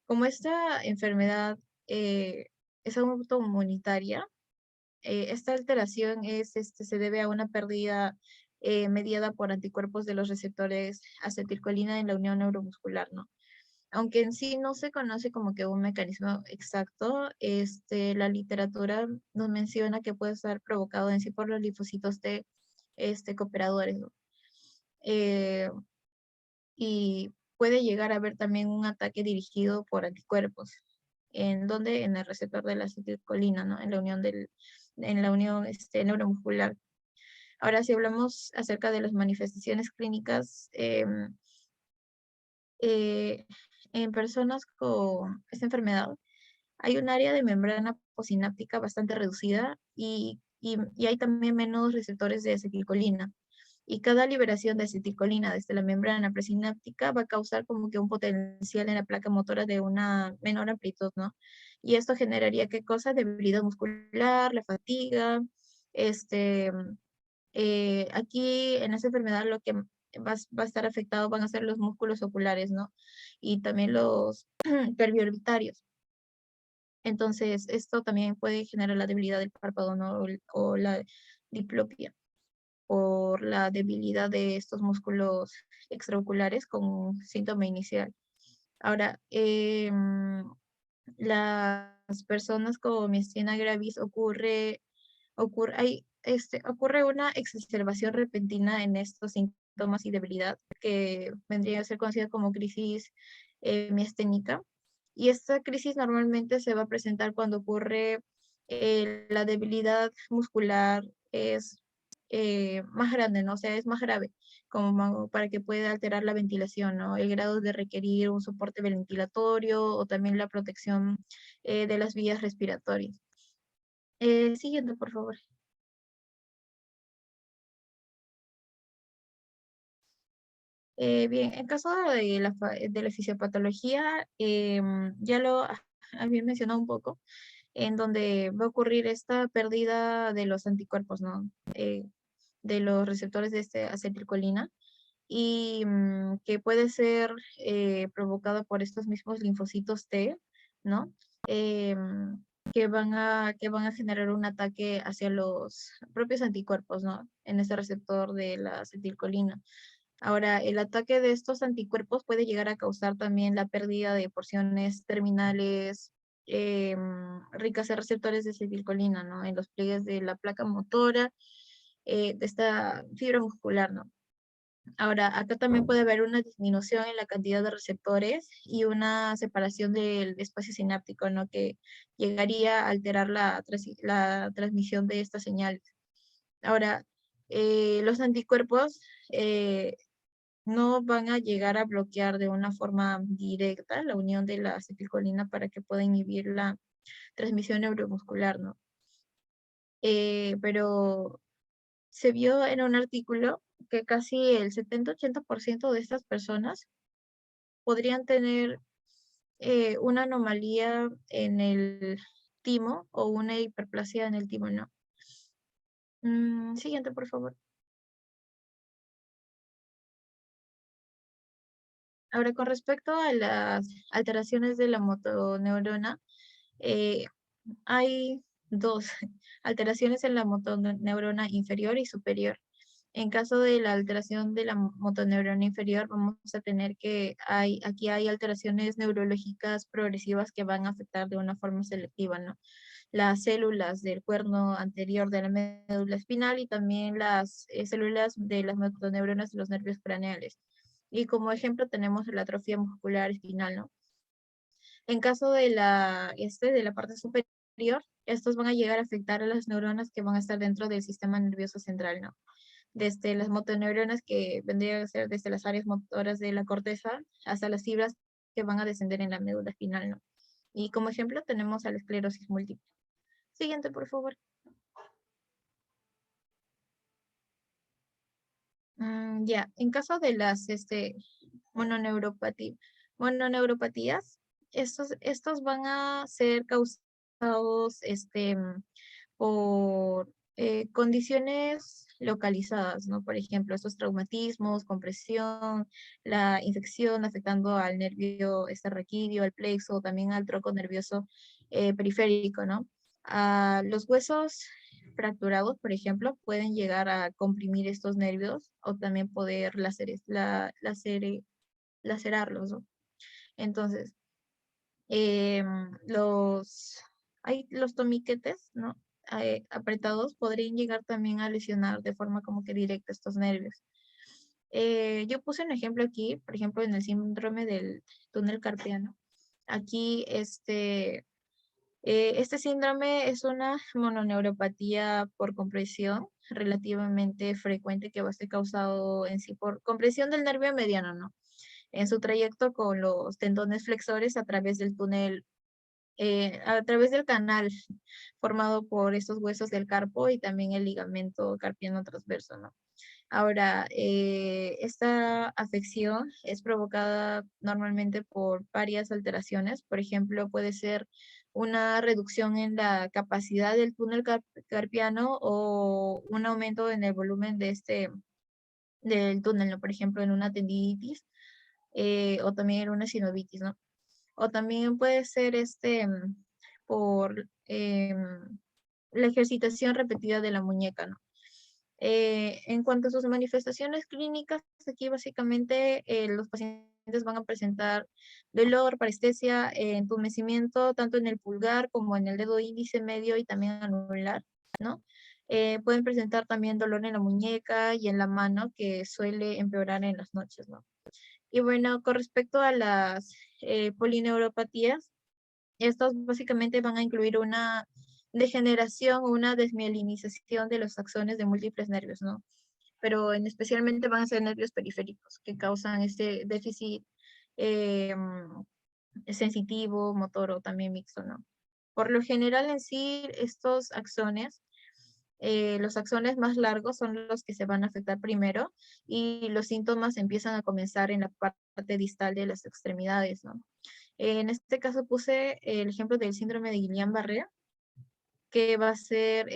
como esta enfermedad es autoinmunitaria, esta alteración se debe a una pérdida mediada por anticuerpos de los receptores acetilcolina en la unión neuromuscular, ¿no? Aunque en sí no se conoce como que un mecanismo exacto, la literatura nos menciona que puede estar provocado en sí por los linfocitos T cooperadores, ¿no? Eh, y puede llegar a haber también un ataque dirigido por anticuerpos. ¿En dónde? En el receptor de la acetilcolina, ¿no? En la unión neuromuscular. Ahora, si hablamos acerca de las manifestaciones clínicas, eh, en personas con esta enfermedad, hay un área de membrana posináptica bastante reducida y hay también menos receptores de acetilcolina. Y cada liberación de acetilcolina desde la membrana presináptica va a causar como que un potencial en la placa motora de una menor amplitud, ¿no? Y esto generaría, ¿qué cosa? Debilidad muscular, la fatiga. Este, Aquí en esta enfermedad lo que va a estar afectado van a ser los músculos oculares, ¿no? Y también los periorbitarios. Entonces, esto también puede generar la debilidad del párpado, ¿no? O la diplopia por la debilidad de estos músculos extraoculares como síntoma inicial. Ahora, las personas con miastenia gravis ocurre una exacerbación repentina en estos síntomas y debilidad que vendría a ser conocida como crisis miasténica. Y esta crisis normalmente se va a presentar cuando ocurre la debilidad muscular es más grande, ¿no? O sea, es más grave, como para que pueda alterar la ventilación, ¿no? El grado de requerir un soporte ventilatorio o también la protección de las vías respiratorias. Siguiente, por favor. Bien, en caso de la fisiopatología, ya lo había mencionado un poco, en donde va a ocurrir esta pérdida de los anticuerpos, ¿no? De los receptores de acetilcolina y que puede ser provocada por estos mismos linfocitos T, ¿no? Que van a generar un ataque hacia los propios anticuerpos, ¿no? En ese receptor de la acetilcolina. Ahora, el ataque de estos anticuerpos puede llegar a causar también la pérdida de porciones terminales ricas en receptores de acetilcolina, ¿no? En los pliegues de la placa motora de esta fibra muscular, ¿no? Ahora, acá también puede haber una disminución en la cantidad de receptores y una separación del espacio sináptico, ¿no? Que llegaría a alterar la transmisión de estas señales. Ahora, los anticuerpos no van a llegar a bloquear de una forma directa la unión de la acetilcolina para que pueda inhibir la transmisión neuromuscular, ¿no? Pero se vio en un artículo que casi el 70-80% de estas personas podrían tener una anomalía en el timo o una hiperplasia en el timo, ¿no? Siguiente, por favor. Ahora, con respecto a las alteraciones de la motoneurona, eh, hay dos alteraciones en la motoneurona inferior y superior. En caso de la alteración de la motoneurona inferior, vamos a tener que aquí hay alteraciones neurológicas progresivas que van a afectar de una forma selectiva, ¿no? Las células del cuerno anterior de la médula espinal y también las células de las motoneuronas de los nervios craneales. Y como ejemplo tenemos la atrofia muscular espinal, ¿no? En caso de de la parte superior, estos van a llegar a afectar a las neuronas que van a estar dentro del sistema nervioso central, ¿no? Desde las motoneuronas que vendrían a ser desde las áreas motoras de la corteza hasta las fibras que van a descender en la médula espinal, ¿no? Y como ejemplo tenemos a la esclerosis múltiple. Siguiente, por favor. Ya, en caso de las mononeuropatías, estos van a ser causados por condiciones localizadas, ¿no? Por ejemplo, estos traumatismos, compresión, la infección afectando al nervio raquídeo, al plexo, también al tronco nervioso periférico, ¿no? Los huesos fracturados, por ejemplo, pueden llegar a comprimir estos nervios o también poder lacerarlos, ¿no? Entonces, los tomiquetes, ¿no? Apretados podrían llegar también a lesionar de forma como que directa estos nervios. Yo puse un ejemplo aquí, por ejemplo, en el síndrome del túnel carpiano. Aquí, este síndrome es una mononeuropatía por compresión relativamente frecuente que va a ser causado en sí por compresión del nervio mediano, ¿no? En su trayecto con los tendones flexores a través del túnel, a través del canal formado por estos huesos del carpo y también el ligamento carpiano transverso, ¿no? Ahora, esta afección es provocada normalmente por varias alteraciones. Por ejemplo, puede ser una reducción en la capacidad del túnel carpiano o un aumento en el volumen del túnel, ¿no? Por ejemplo, en una tendinitis o también en una sinovitis, ¿no? O también puede ser por la ejercitación repetida de la muñeca, ¿no? En cuanto a sus manifestaciones clínicas, aquí básicamente los pacientes van a presentar dolor, parestesia, entumecimiento, tanto en el pulgar como en el dedo índice medio y también anular, ¿no? Pueden presentar también dolor en la muñeca y en la mano, que suele empeorar en las noches, ¿no? Y bueno, con respecto a las polineuropatías, estas básicamente van a incluir una degeneración o una desmielinización de los axones de múltiples nervios, ¿no? Pero especialmente van a ser nervios periféricos que causan este déficit sensitivo, motor o también mixto, ¿no? Por lo general en sí, estos axones, los axones más largos son los que se van a afectar primero y los síntomas empiezan a comenzar en la parte distal de las extremidades, ¿no? En este caso puse el ejemplo del síndrome de Guillain-Barré, que va a ser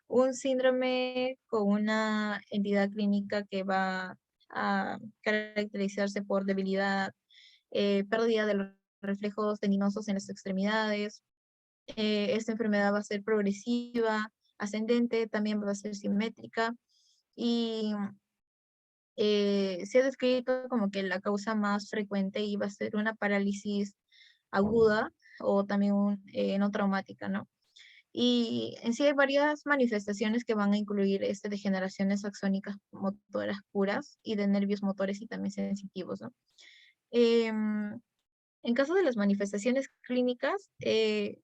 un síndrome con una entidad clínica que va a caracterizarse por debilidad, pérdida de los reflejos tendinosos en las extremidades. Esta enfermedad va a ser progresiva, ascendente, también va a ser simétrica y se ha descrito como que la causa más frecuente iba a ser una parálisis aguda o también no traumática, ¿no? Y en sí hay varias manifestaciones que van a incluir degeneraciones axónicas motoras puras y de nervios motores y también sensitivos, ¿no? En caso de las manifestaciones clínicas,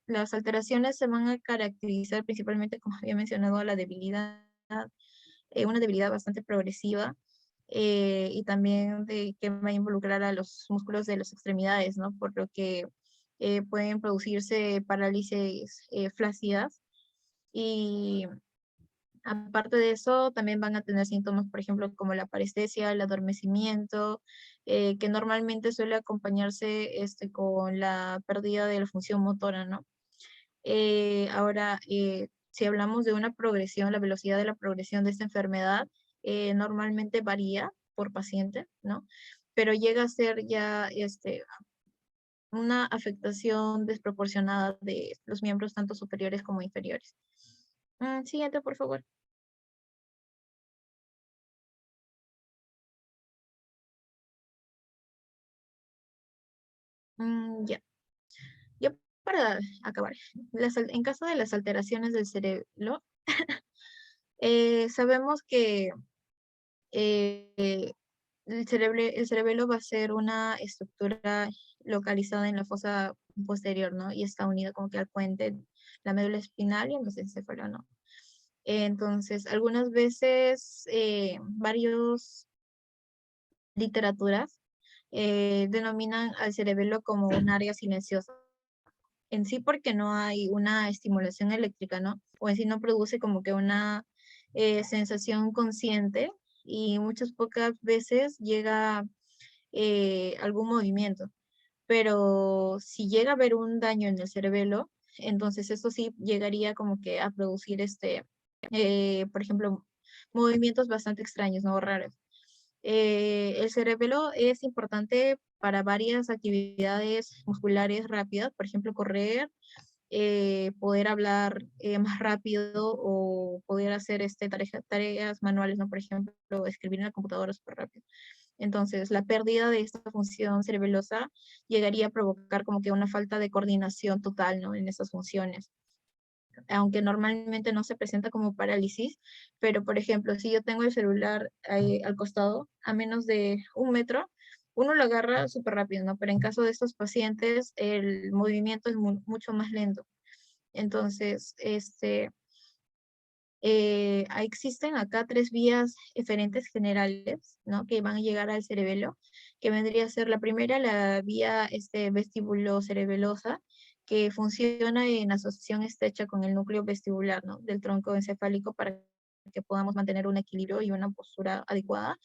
las alteraciones se van a caracterizar principalmente, como había mencionado, la debilidad, una debilidad bastante progresiva, y también de que va a involucrar a los músculos de las extremidades, ¿no? Por lo que pueden producirse parálisis flácidas y aparte de eso, también van a tener síntomas, por ejemplo, como la parestesia, el adormecimiento, que normalmente suele acompañarse con la pérdida de la función motora, ¿no? Ahora, si hablamos de una progresión, la velocidad de la progresión de esta enfermedad normalmente varía por paciente, ¿no? Pero llega a ser ya una afectación desproporcionada de los miembros tanto superiores como inferiores. Siguiente, por favor. Ya. Ya para acabar, en caso de las alteraciones del cerebro, sabemos que el cerebelo va a ser una estructura localizada en la fosa posterior, ¿no? Y está unida como que al puente, la médula espinal y el mesencéfalo, ¿no? Entonces, algunas veces, varios literaturas denominan al cerebelo como un área silenciosa en sí porque no hay una estimulación eléctrica, ¿no? O en sí no produce como que una sensación consciente y muchas pocas veces llega algún movimiento. Pero si llega a haber un daño en el cerebelo, entonces esto sí llegaría como que a producir por ejemplo, movimientos bastante extraños, ¿no? Raros. El cerebelo es importante para varias actividades musculares rápidas, por ejemplo, correr, poder hablar más rápido o poder hacer tareas manuales, ¿no? Por ejemplo, escribir en la computadora súper rápido. Entonces, la pérdida de esta función cerebelosa llegaría a provocar como que una falta de coordinación total, ¿no? En estas funciones. Aunque normalmente no se presenta como parálisis, pero por ejemplo, si yo tengo el celular ahí al costado, a menos de 1 metro, uno lo agarra súper rápido, ¿no? Pero en caso de estos pacientes, el movimiento es mucho más lento. Entonces, existen acá 3 vías eferentes generales, ¿no? Que van a llegar al cerebelo, que vendría a ser la primera, la vía vestibulo-cerebelosa, que funciona en asociación estrecha con el núcleo vestibular, ¿no? Del tronco encefálico para que podamos mantener un equilibrio y una postura adecuada.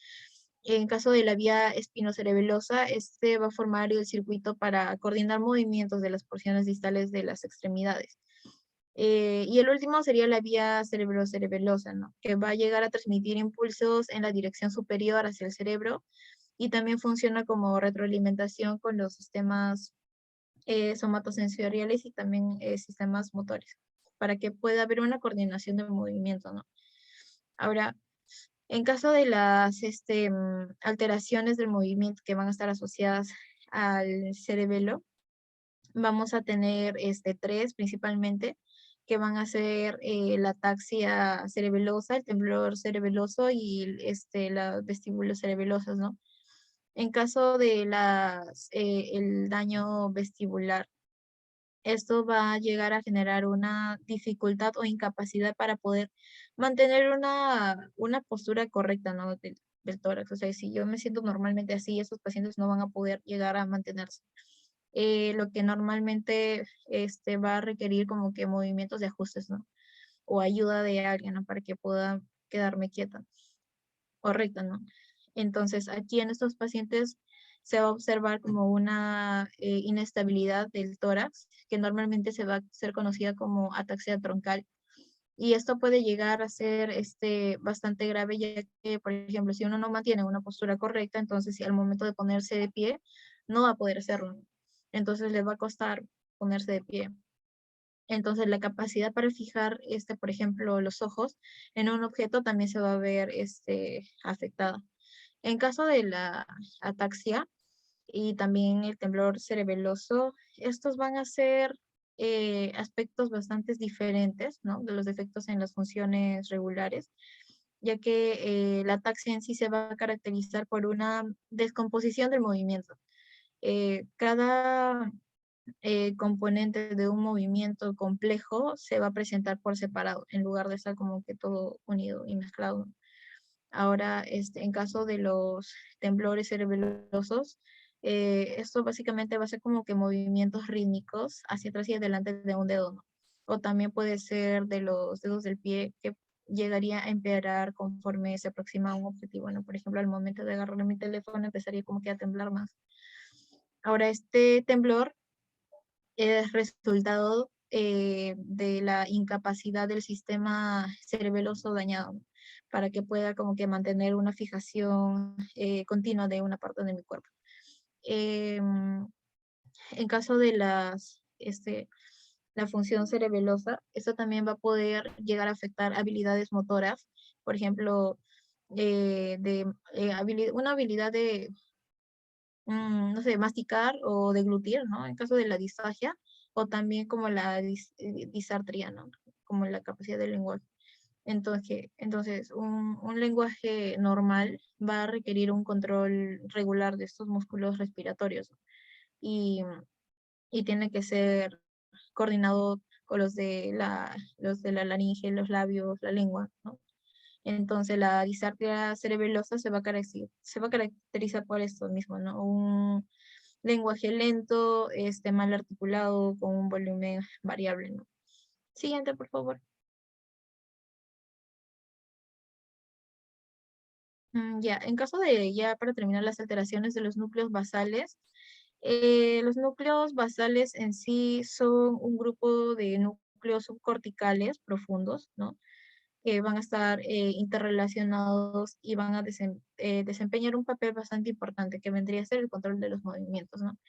En caso de la vía espinocerebelosa, este va a formar el circuito para coordinar movimientos de las porciones distales de las extremidades. Y el último sería la vía cerebrocerebelosa, ¿no? Que va a llegar a transmitir impulsos en la dirección superior hacia el cerebro y también funciona como retroalimentación con los sistemas somatosensoriales y también sistemas motores, para que pueda haber una coordinación de movimiento, ¿no? Ahora, en caso de las alteraciones del movimiento que van a estar asociadas al cerebelo, vamos a tener 3 principalmente, que van a ser la ataxia cerebelosa, el temblor cerebeloso y la vestíbulo cerebelosas, ¿no? En caso de el daño vestibular, esto va a llegar a generar una dificultad o incapacidad para poder mantener una postura correcta, ¿no? Del tórax. O sea, si yo me siento normalmente así, esos pacientes no van a poder llegar a mantenerse. Lo que normalmente va a requerir como que movimientos de ajustes, ¿no? O ayuda de alguien, ¿no? Para que pueda quedarme quieta o recta, ¿no? Entonces, aquí en estos pacientes se va a observar como una inestabilidad del tórax, que normalmente se va a ser conocida como ataxia troncal. Y esto puede llegar a ser bastante grave, ya que, por ejemplo, si uno no mantiene una postura correcta, entonces si al momento de ponerse de pie, no va a poder hacerlo. Entonces le va a costar ponerse de pie. Entonces la capacidad para fijar, por ejemplo, los ojos en un objeto también se va a ver afectada. En caso de la ataxia y también el temblor cerebeloso, estos van a ser aspectos bastante diferentes, ¿no? De los defectos en las funciones regulares, ya que la ataxia en sí se va a caracterizar por una descomposición del movimiento. Cada componente de un movimiento complejo se va a presentar por separado, en lugar de estar como que todo unido y mezclado. Ahora, en caso de los temblores cerebelosos, esto básicamente va a ser como que movimientos rítmicos hacia atrás y adelante de un dedo, ¿no? O también puede ser de los dedos del pie que llegaría a empeorar conforme se aproxima a un objetivo, ¿no? Por ejemplo, al momento de agarrar mi teléfono empezaría como que a temblar más. Ahora, este temblor es resultado de la incapacidad del sistema cerebeloso dañado, ¿no? Para que pueda como que mantener una fijación continua de una parte de mi cuerpo. En caso de la función cerebelosa, eso también va a poder llegar a afectar habilidades motoras, por ejemplo, una habilidad de, no sé, masticar o deglutir, ¿no? En caso de la disfagia, o también como la disartria, ¿no? Como la capacidad del lenguaje. Entonces un lenguaje normal va a requerir un control regular de estos músculos respiratorios, ¿no? Y tiene que ser coordinado con los de la laringe, los labios, la lengua, ¿no? Entonces la disartria cerebelosa se va a caracterizar por esto mismo, ¿no? Un lenguaje lento, mal articulado, con un volumen variable, ¿no? Siguiente, por favor. Ya, en caso de, ya para terminar, las alteraciones de los núcleos basales en sí son un grupo de núcleos subcorticales profundos, ¿no? Que van a estar interrelacionados y van a desempeñar un papel bastante importante, que vendría a ser el control de los movimientos, ¿no?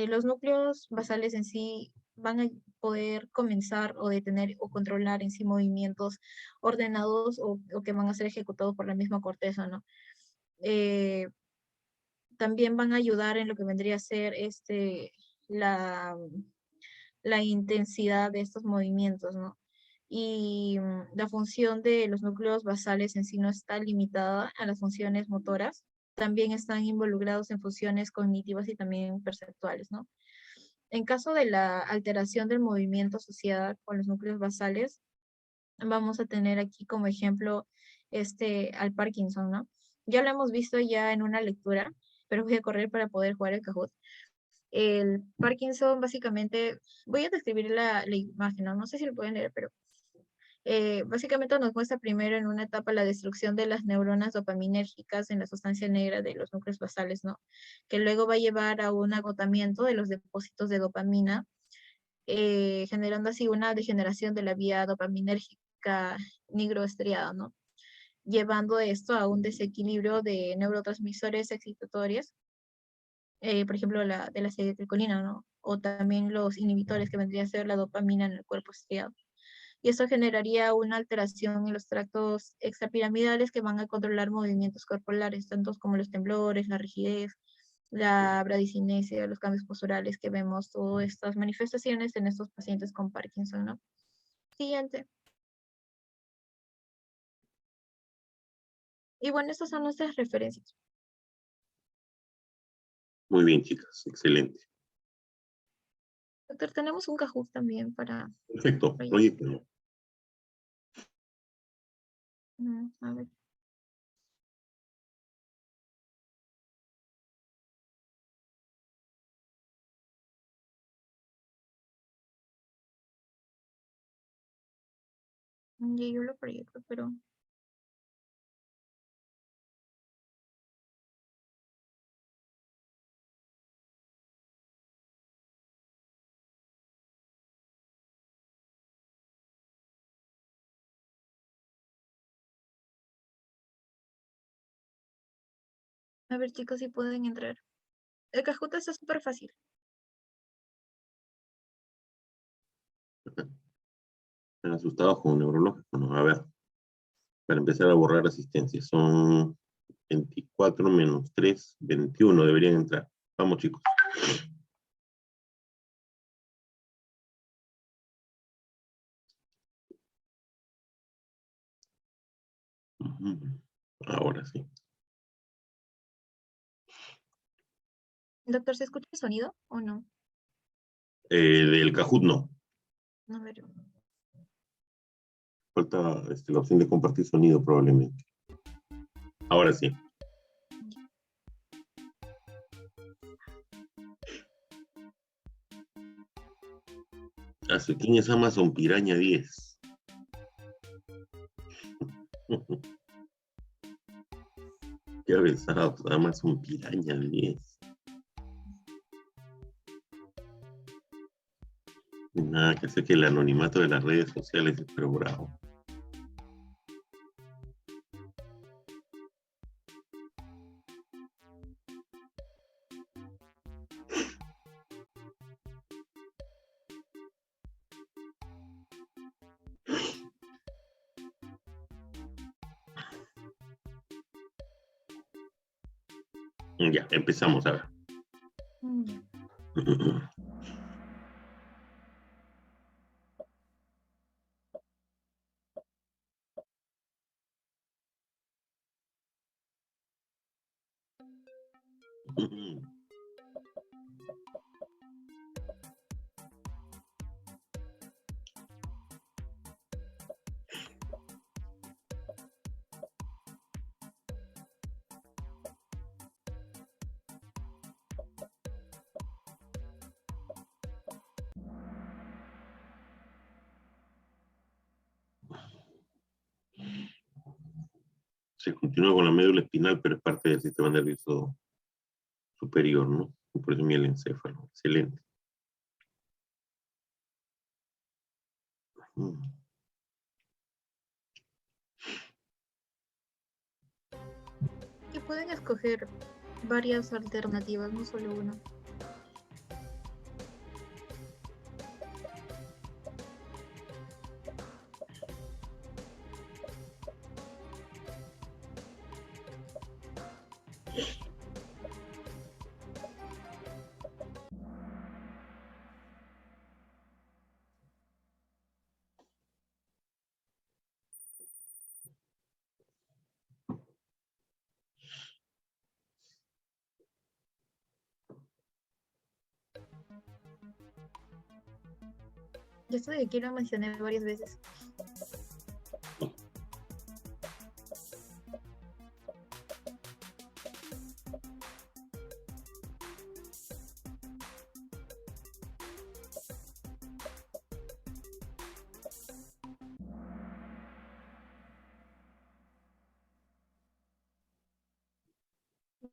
Los núcleos basales en sí van a poder comenzar o detener o controlar en sí movimientos ordenados o que van a ser ejecutados por la misma corteza, ¿no? Eh, También van a ayudar en lo que vendría a ser la, la intensidad de estos movimientos, ¿no? Y la función de los núcleos basales en sí no está limitada a las funciones motoras, también están involucrados en funciones cognitivas y también perceptuales, ¿no? En caso de la alteración del movimiento asociada con los núcleos basales, vamos a tener aquí como ejemplo al Parkinson, ¿no? Ya lo hemos visto ya en una lectura, pero voy a correr para poder jugar el Kahoot. El Parkinson básicamente, voy a describir la imagen, ¿no? No sé si lo pueden leer, pero básicamente nos muestra primero en una etapa la destrucción de las neuronas dopaminérgicas en la sustancia negra de los núcleos basales, ¿no? Que luego va a llevar a un agotamiento de los depósitos de dopamina, generando así una degeneración de la vía dopaminérgica nigroestriada, ¿no? Llevando esto a un desequilibrio de neurotransmisores excitatorios, por ejemplo, de la acetilcolina, ¿no? O también los inhibidores que vendría a ser la dopamina en el cuerpo estriado. Y esto generaría una alteración en los tractos extrapiramidales que van a controlar movimientos corporales, tanto como los temblores, la rigidez, la bradicinesia, los cambios posturales que vemos, todas estas manifestaciones en estos pacientes con Parkinson, ¿no? Siguiente. Y bueno, estas son nuestras referencias. Muy bien, chicas. Excelente. Doctor, tenemos un Kahoot también para... Perfecto. Proyecto. A ver. Ya yo lo proyecto, pero... A ver, chicos, si pueden entrar. El Kahoot está súper fácil. Están asustados con un neurológico, ¿no? A ver, para empezar a borrar asistencias. Son 24 menos 3, 21 deberían entrar. Vamos, chicos. Ujú. Ahora sí. Doctor, ¿se escucha el sonido o no? Del Kahoot no. No, a ver. Falta la opción de compartir sonido probablemente. Ahora sí. ¿Quién es Amazon Piraña 10? Qué avanzado, Amazon Piraña 10. Nada que hacer que el anonimato de las redes sociales es pero bravo. Ya, empezamos a ver. Ya. Se continúa con la médula espinal, pero es parte del sistema nervioso superior, ¿no? Y por eso el encéfalo. Excelente. Y pueden escoger varias alternativas, no solo una. Ya esto de aquí lo mencioné varias veces.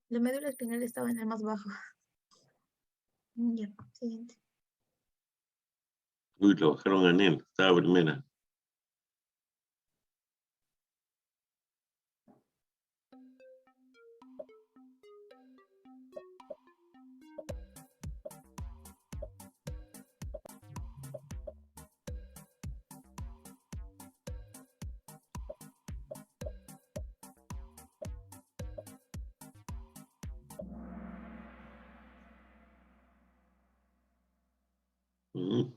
La médula espinal estaba en el más bajo. Ya, siguiente. Uy, lo bajaron a Nel. Estaba primera. Mm.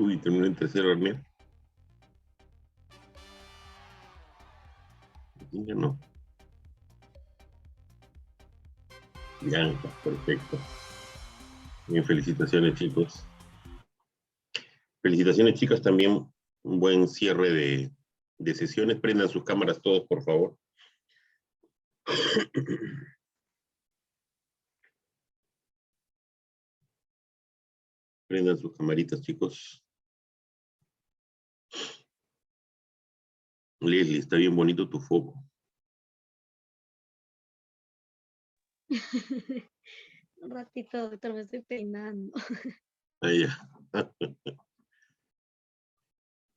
Uy, terminó en tercero, Arnett. Ya no. Bianca, perfecto. Bien, felicitaciones, chicos. Felicitaciones, chicas, también un buen cierre de sesiones. Prendan sus cámaras todos, por favor. Prendan sus camaritas, chicos. Leslie, está bien bonito tu foco. Un ratito, doctor, me estoy peinando. Ahí ya.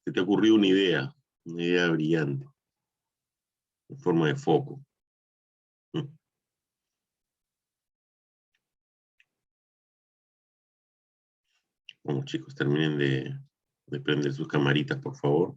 Se te ocurrió una idea brillante, en forma de foco. Vamos, chicos, terminen de prender sus camaritas, por favor.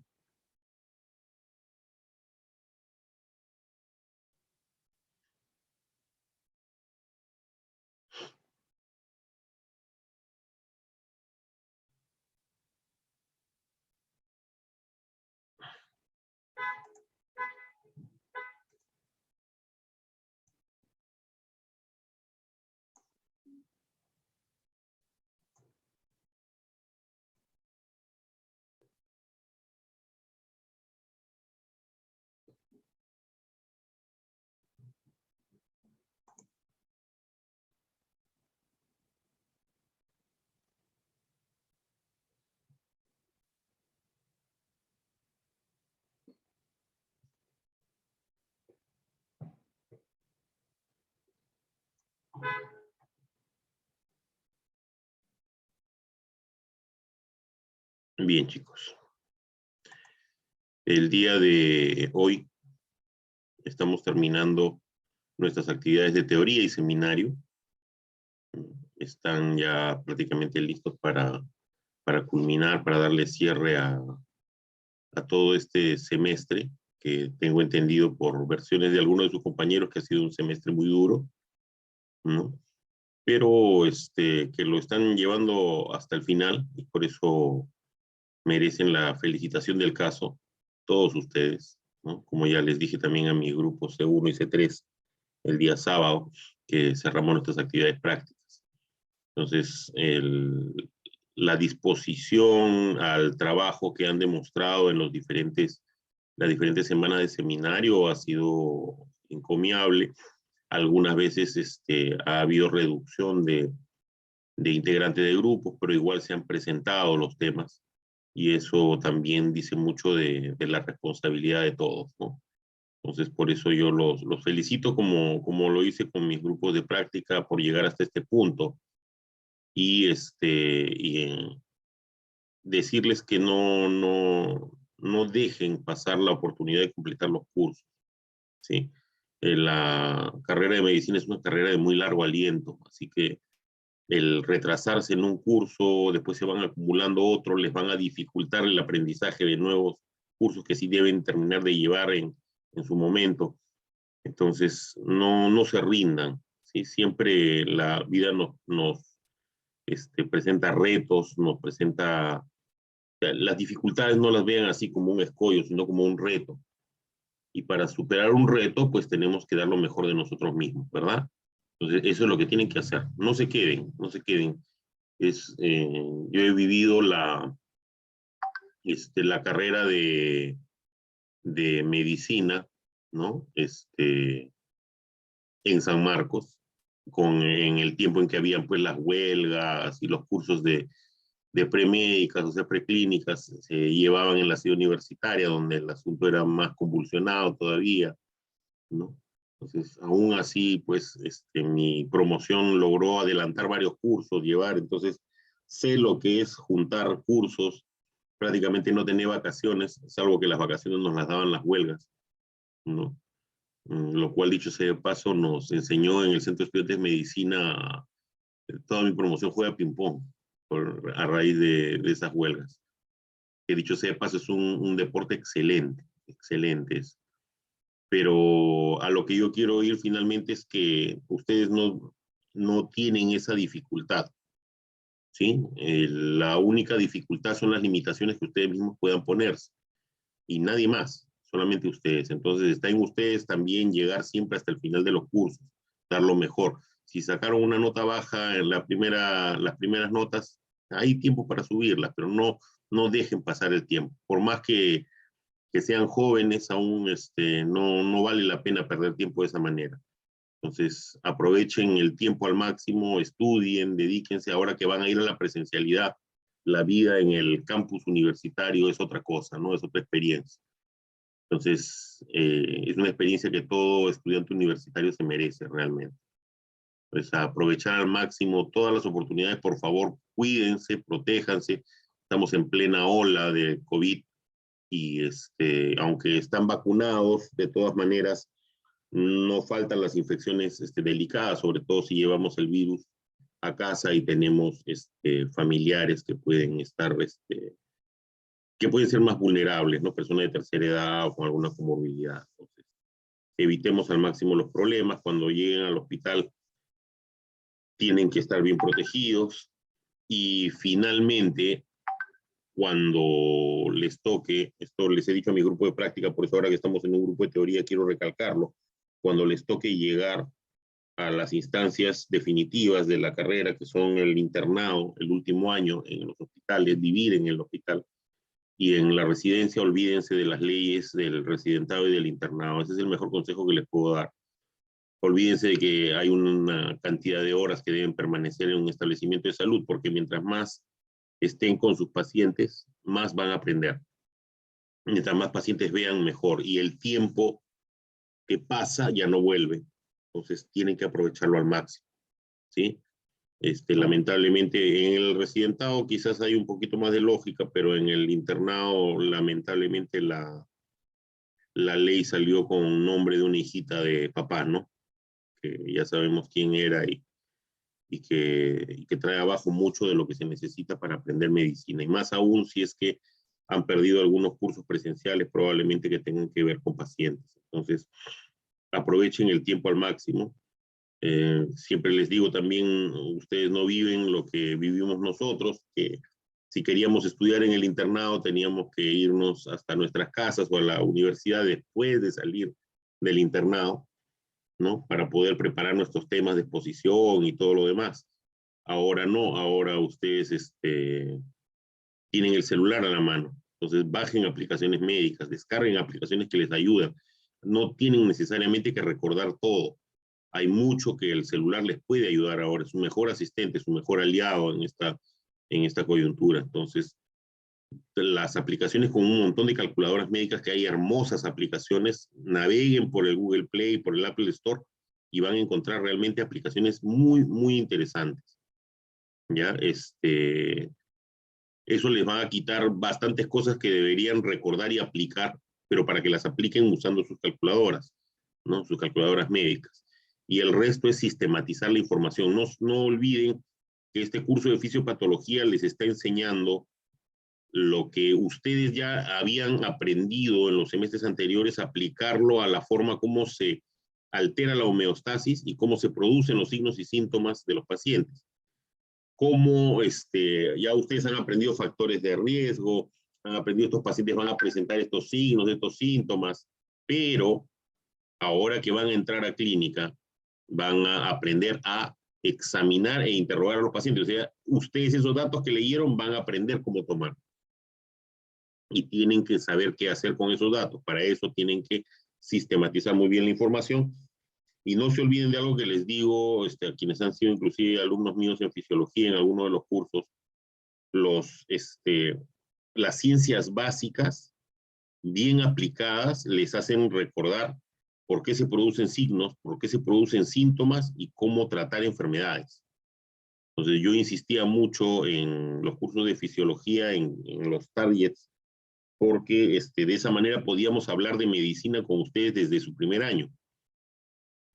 Bien, chicos. El día de hoy estamos terminando nuestras actividades de teoría y seminario. Están ya prácticamente listos para culminar, para darle cierre a todo este semestre, que tengo entendido por versiones de algunos de sus compañeros que ha sido un semestre muy duro, ¿no? Pero que lo están llevando hasta el final y por eso merecen la felicitación del caso, todos ustedes, ¿no? Como ya les dije también a mi grupo C1 y C3 el día sábado, que cerramos nuestras actividades prácticas. Entonces, la disposición al trabajo que han demostrado en las diferentes semanas de seminario ha sido encomiable. Algunas veces ha habido reducción de integrantes de grupos, pero igual se han presentado los temas y eso también dice mucho de la responsabilidad de todos, ¿no? Entonces, por eso yo los felicito como lo hice con mis grupos de práctica por llegar hasta este punto y, decirles que no dejen pasar la oportunidad de completar los cursos, ¿sí? La carrera de medicina es una carrera de muy largo aliento, así que el retrasarse en un curso, después se van acumulando otros, les van a dificultar el aprendizaje de nuevos cursos que sí deben terminar de llevar en su momento. Entonces, no se rindan, ¿sí? Siempre la vida nos presenta retos, nos presenta, las dificultades no las vean así como un escollo, sino como un reto. Y para superar un reto, pues tenemos que dar lo mejor de nosotros mismos, ¿verdad? Entonces, eso es lo que tienen que hacer. No se queden, no se queden. Yo he vivido la carrera de medicina, ¿no? En San Marcos, en el tiempo en que habían pues las huelgas y los cursos de premédicas, o sea, preclínicas, se llevaban en la ciudad universitaria, donde el asunto era más convulsionado todavía, ¿no? Entonces, aún así, pues, mi promoción logró adelantar varios cursos, entonces, sé lo que es juntar cursos, prácticamente no tenía vacaciones, salvo que las vacaciones nos las daban las huelgas, ¿no? Lo cual, dicho sea de paso, nos enseñó en el Centro de Estudiantes de Medicina, toda mi promoción juega ping-pong a raíz de esas huelgas. Que dicho sea de paso, es un deporte excelente, excelente. Pero a lo que yo quiero ir finalmente es que ustedes no tienen esa dificultad, ¿sí? La única dificultad son las limitaciones que ustedes mismos puedan ponerse, y nadie más, solamente ustedes. Entonces está en ustedes también llegar siempre hasta el final de los cursos, dar lo mejor. Si sacaron una nota baja en las primeras notas, hay tiempo para subirlas, pero no dejen pasar el tiempo. Por más que sean jóvenes, aún no vale la pena perder tiempo de esa manera. Entonces, aprovechen el tiempo al máximo, estudien, dedíquense. Ahora que van a ir a la presencialidad, la vida en el campus universitario es otra cosa, ¿no? Es otra experiencia. Entonces, es una experiencia que todo estudiante universitario se merece realmente. Pues aprovechar al máximo todas las oportunidades, por favor, cuídense, protéjanse. Estamos en plena ola de COVID y aunque están vacunados, de todas maneras, no faltan las infecciones delicadas, sobre todo si llevamos el virus a casa y tenemos familiares que pueden estar, que pueden ser más vulnerables, ¿no? Personas de tercera edad o con alguna comorbilidad. Entonces, evitemos al máximo los problemas. Cuando lleguen al hospital, tienen que estar bien protegidos. Y finalmente, cuando les toque, esto les he dicho a mi grupo de práctica, por eso ahora que estamos en un grupo de teoría quiero recalcarlo, cuando les toque llegar a las instancias definitivas de la carrera, que son el internado, el último año en los hospitales, vivir en el hospital, y en la residencia, olvídense de las leyes del residentado y del internado. Ese es el mejor consejo que les puedo dar. Olvídense de que hay una cantidad de horas que deben permanecer en un establecimiento de salud, porque mientras más estén con sus pacientes, más van a aprender. Mientras más pacientes vean, mejor. Y el tiempo que pasa ya no vuelve. Entonces tienen que aprovecharlo al máximo, ¿sí? Lamentablemente en el residentado quizás hay un poquito más de lógica, pero en el internado lamentablemente la ley salió con nombre de una hijita de papá, ¿no? Que ya sabemos quién era y que trae abajo mucho de lo que se necesita para aprender medicina. Y más aún si es que han perdido algunos cursos presenciales, probablemente que tengan que ver con pacientes. Entonces, aprovechen el tiempo al máximo. Siempre les digo también, ustedes no viven lo que vivimos nosotros, que si queríamos estudiar en el internado teníamos que irnos hasta nuestras casas o a la universidad después de salir del internado, ¿no? Para poder preparar nuestros temas de exposición y todo lo demás. Ahora no, ahora ustedes tienen el celular a la mano. Entonces bajen aplicaciones médicas, descarguen aplicaciones que les ayudan. No tienen necesariamente que recordar todo. Hay mucho que el celular les puede ayudar ahora. Es su mejor asistente, su mejor aliado en esta coyuntura. Entonces, las aplicaciones con un montón de calculadoras médicas, que hay hermosas aplicaciones, naveguen por el Google Play, por el Apple Store, y van a encontrar realmente aplicaciones muy, muy interesantes. ¿Ya? Eso les va a quitar bastantes cosas que deberían recordar y aplicar, pero para que las apliquen usando sus calculadoras, ¿no? Sus calculadoras médicas. Y el resto es sistematizar la información. No olviden que este curso de fisiopatología les está enseñando lo que ustedes ya habían aprendido en los semestres anteriores, aplicarlo a la forma como se altera la homeostasis y cómo se producen los signos y síntomas de los pacientes. Cómo ya ustedes han aprendido factores de riesgo, han aprendido estos pacientes van a presentar estos signos, estos síntomas, pero ahora que van a entrar a clínica, van a aprender a examinar e interrogar a los pacientes. O sea, ustedes esos datos que leyeron van a aprender cómo tomar. Y tienen que saber qué hacer con esos datos. Para eso tienen que sistematizar muy bien la información. Y no se olviden de algo que les digo a quienes han sido inclusive alumnos míos en fisiología en alguno de los cursos. Las ciencias básicas, bien aplicadas, les hacen recordar por qué se producen signos, por qué se producen síntomas y cómo tratar enfermedades. Entonces yo insistía mucho en los cursos de fisiología, en los targets, porque de esa manera podíamos hablar de medicina con ustedes desde su primer año.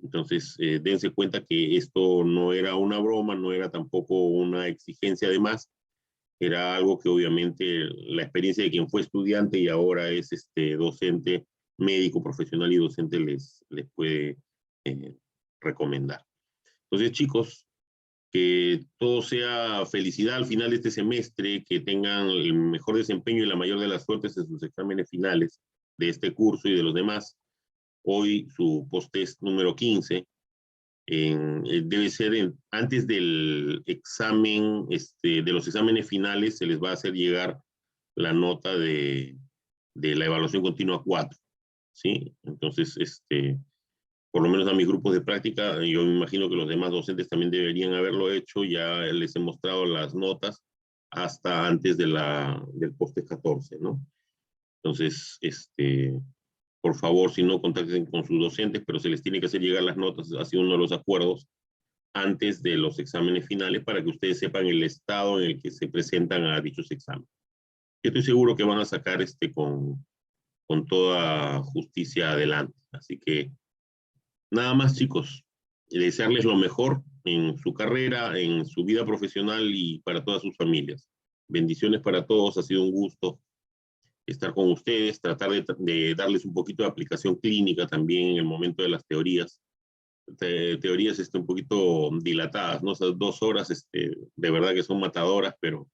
Entonces, dense cuenta que esto no era una broma, no era tampoco una exigencia de más, era algo que obviamente la experiencia de quien fue estudiante y ahora es docente, médico, profesional y docente les puede recomendar. Entonces, chicos, Que todo sea felicidad al final de este semestre, que tengan el mejor desempeño y la mayor de las suertes en sus exámenes finales de este curso y de los demás. Hoy su post-test número 15 debe ser antes del examen, de los exámenes finales, se les va a hacer llegar la nota de la evaluación continua 4, ¿sí? Entonces, por lo menos a mis grupos de práctica, yo me imagino que los demás docentes también deberían haberlo hecho, ya les he mostrado las notas hasta antes del post-test 14, ¿no? Entonces, por favor, si no, contacten con sus docentes, pero se les tiene que hacer llegar las notas, ha sido uno de los acuerdos, antes de los exámenes finales, para que ustedes sepan el estado en el que se presentan a dichos exámenes. Yo estoy seguro que van a sacar con toda justicia adelante. Así que, nada más, chicos, desearles lo mejor en su carrera, en su vida profesional y para todas sus familias. Bendiciones para todos, ha sido un gusto estar con ustedes, tratar de darles un poquito de aplicación clínica también en el momento de las teorías. Teorías un poquito dilatadas, ¿no? Esas 2 horas de verdad que son matadoras, pero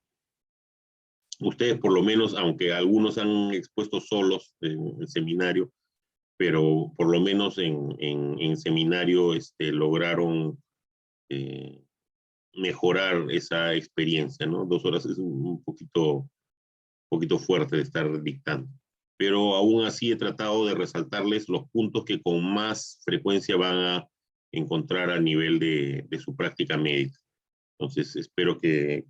ustedes por lo menos, aunque algunos han expuesto solos en el seminario, pero por lo menos en seminario lograron mejorar esa experiencia, ¿no? 2 horas es un poquito fuerte de estar dictando. Pero aún así he tratado de resaltarles los puntos que con más frecuencia van a encontrar a nivel de su práctica médica. Entonces espero que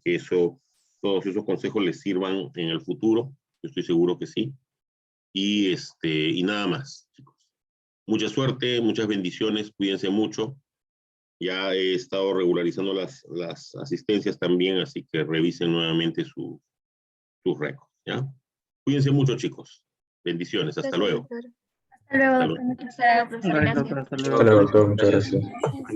todos esos consejos les sirvan en el futuro. Yo estoy seguro que sí. Y nada más, chicos. Mucha suerte, muchas bendiciones, cuídense mucho. Ya he estado regularizando las asistencias también, así que revisen nuevamente sus récords, ¿ya? Cuídense mucho, chicos. Bendiciones. Hasta Gracias, luego. doctor. Hasta luego, Hasta doctor. luego. Muchas gracias. Hasta luego, profesor. Hasta luego, doctor. Muchas gracias.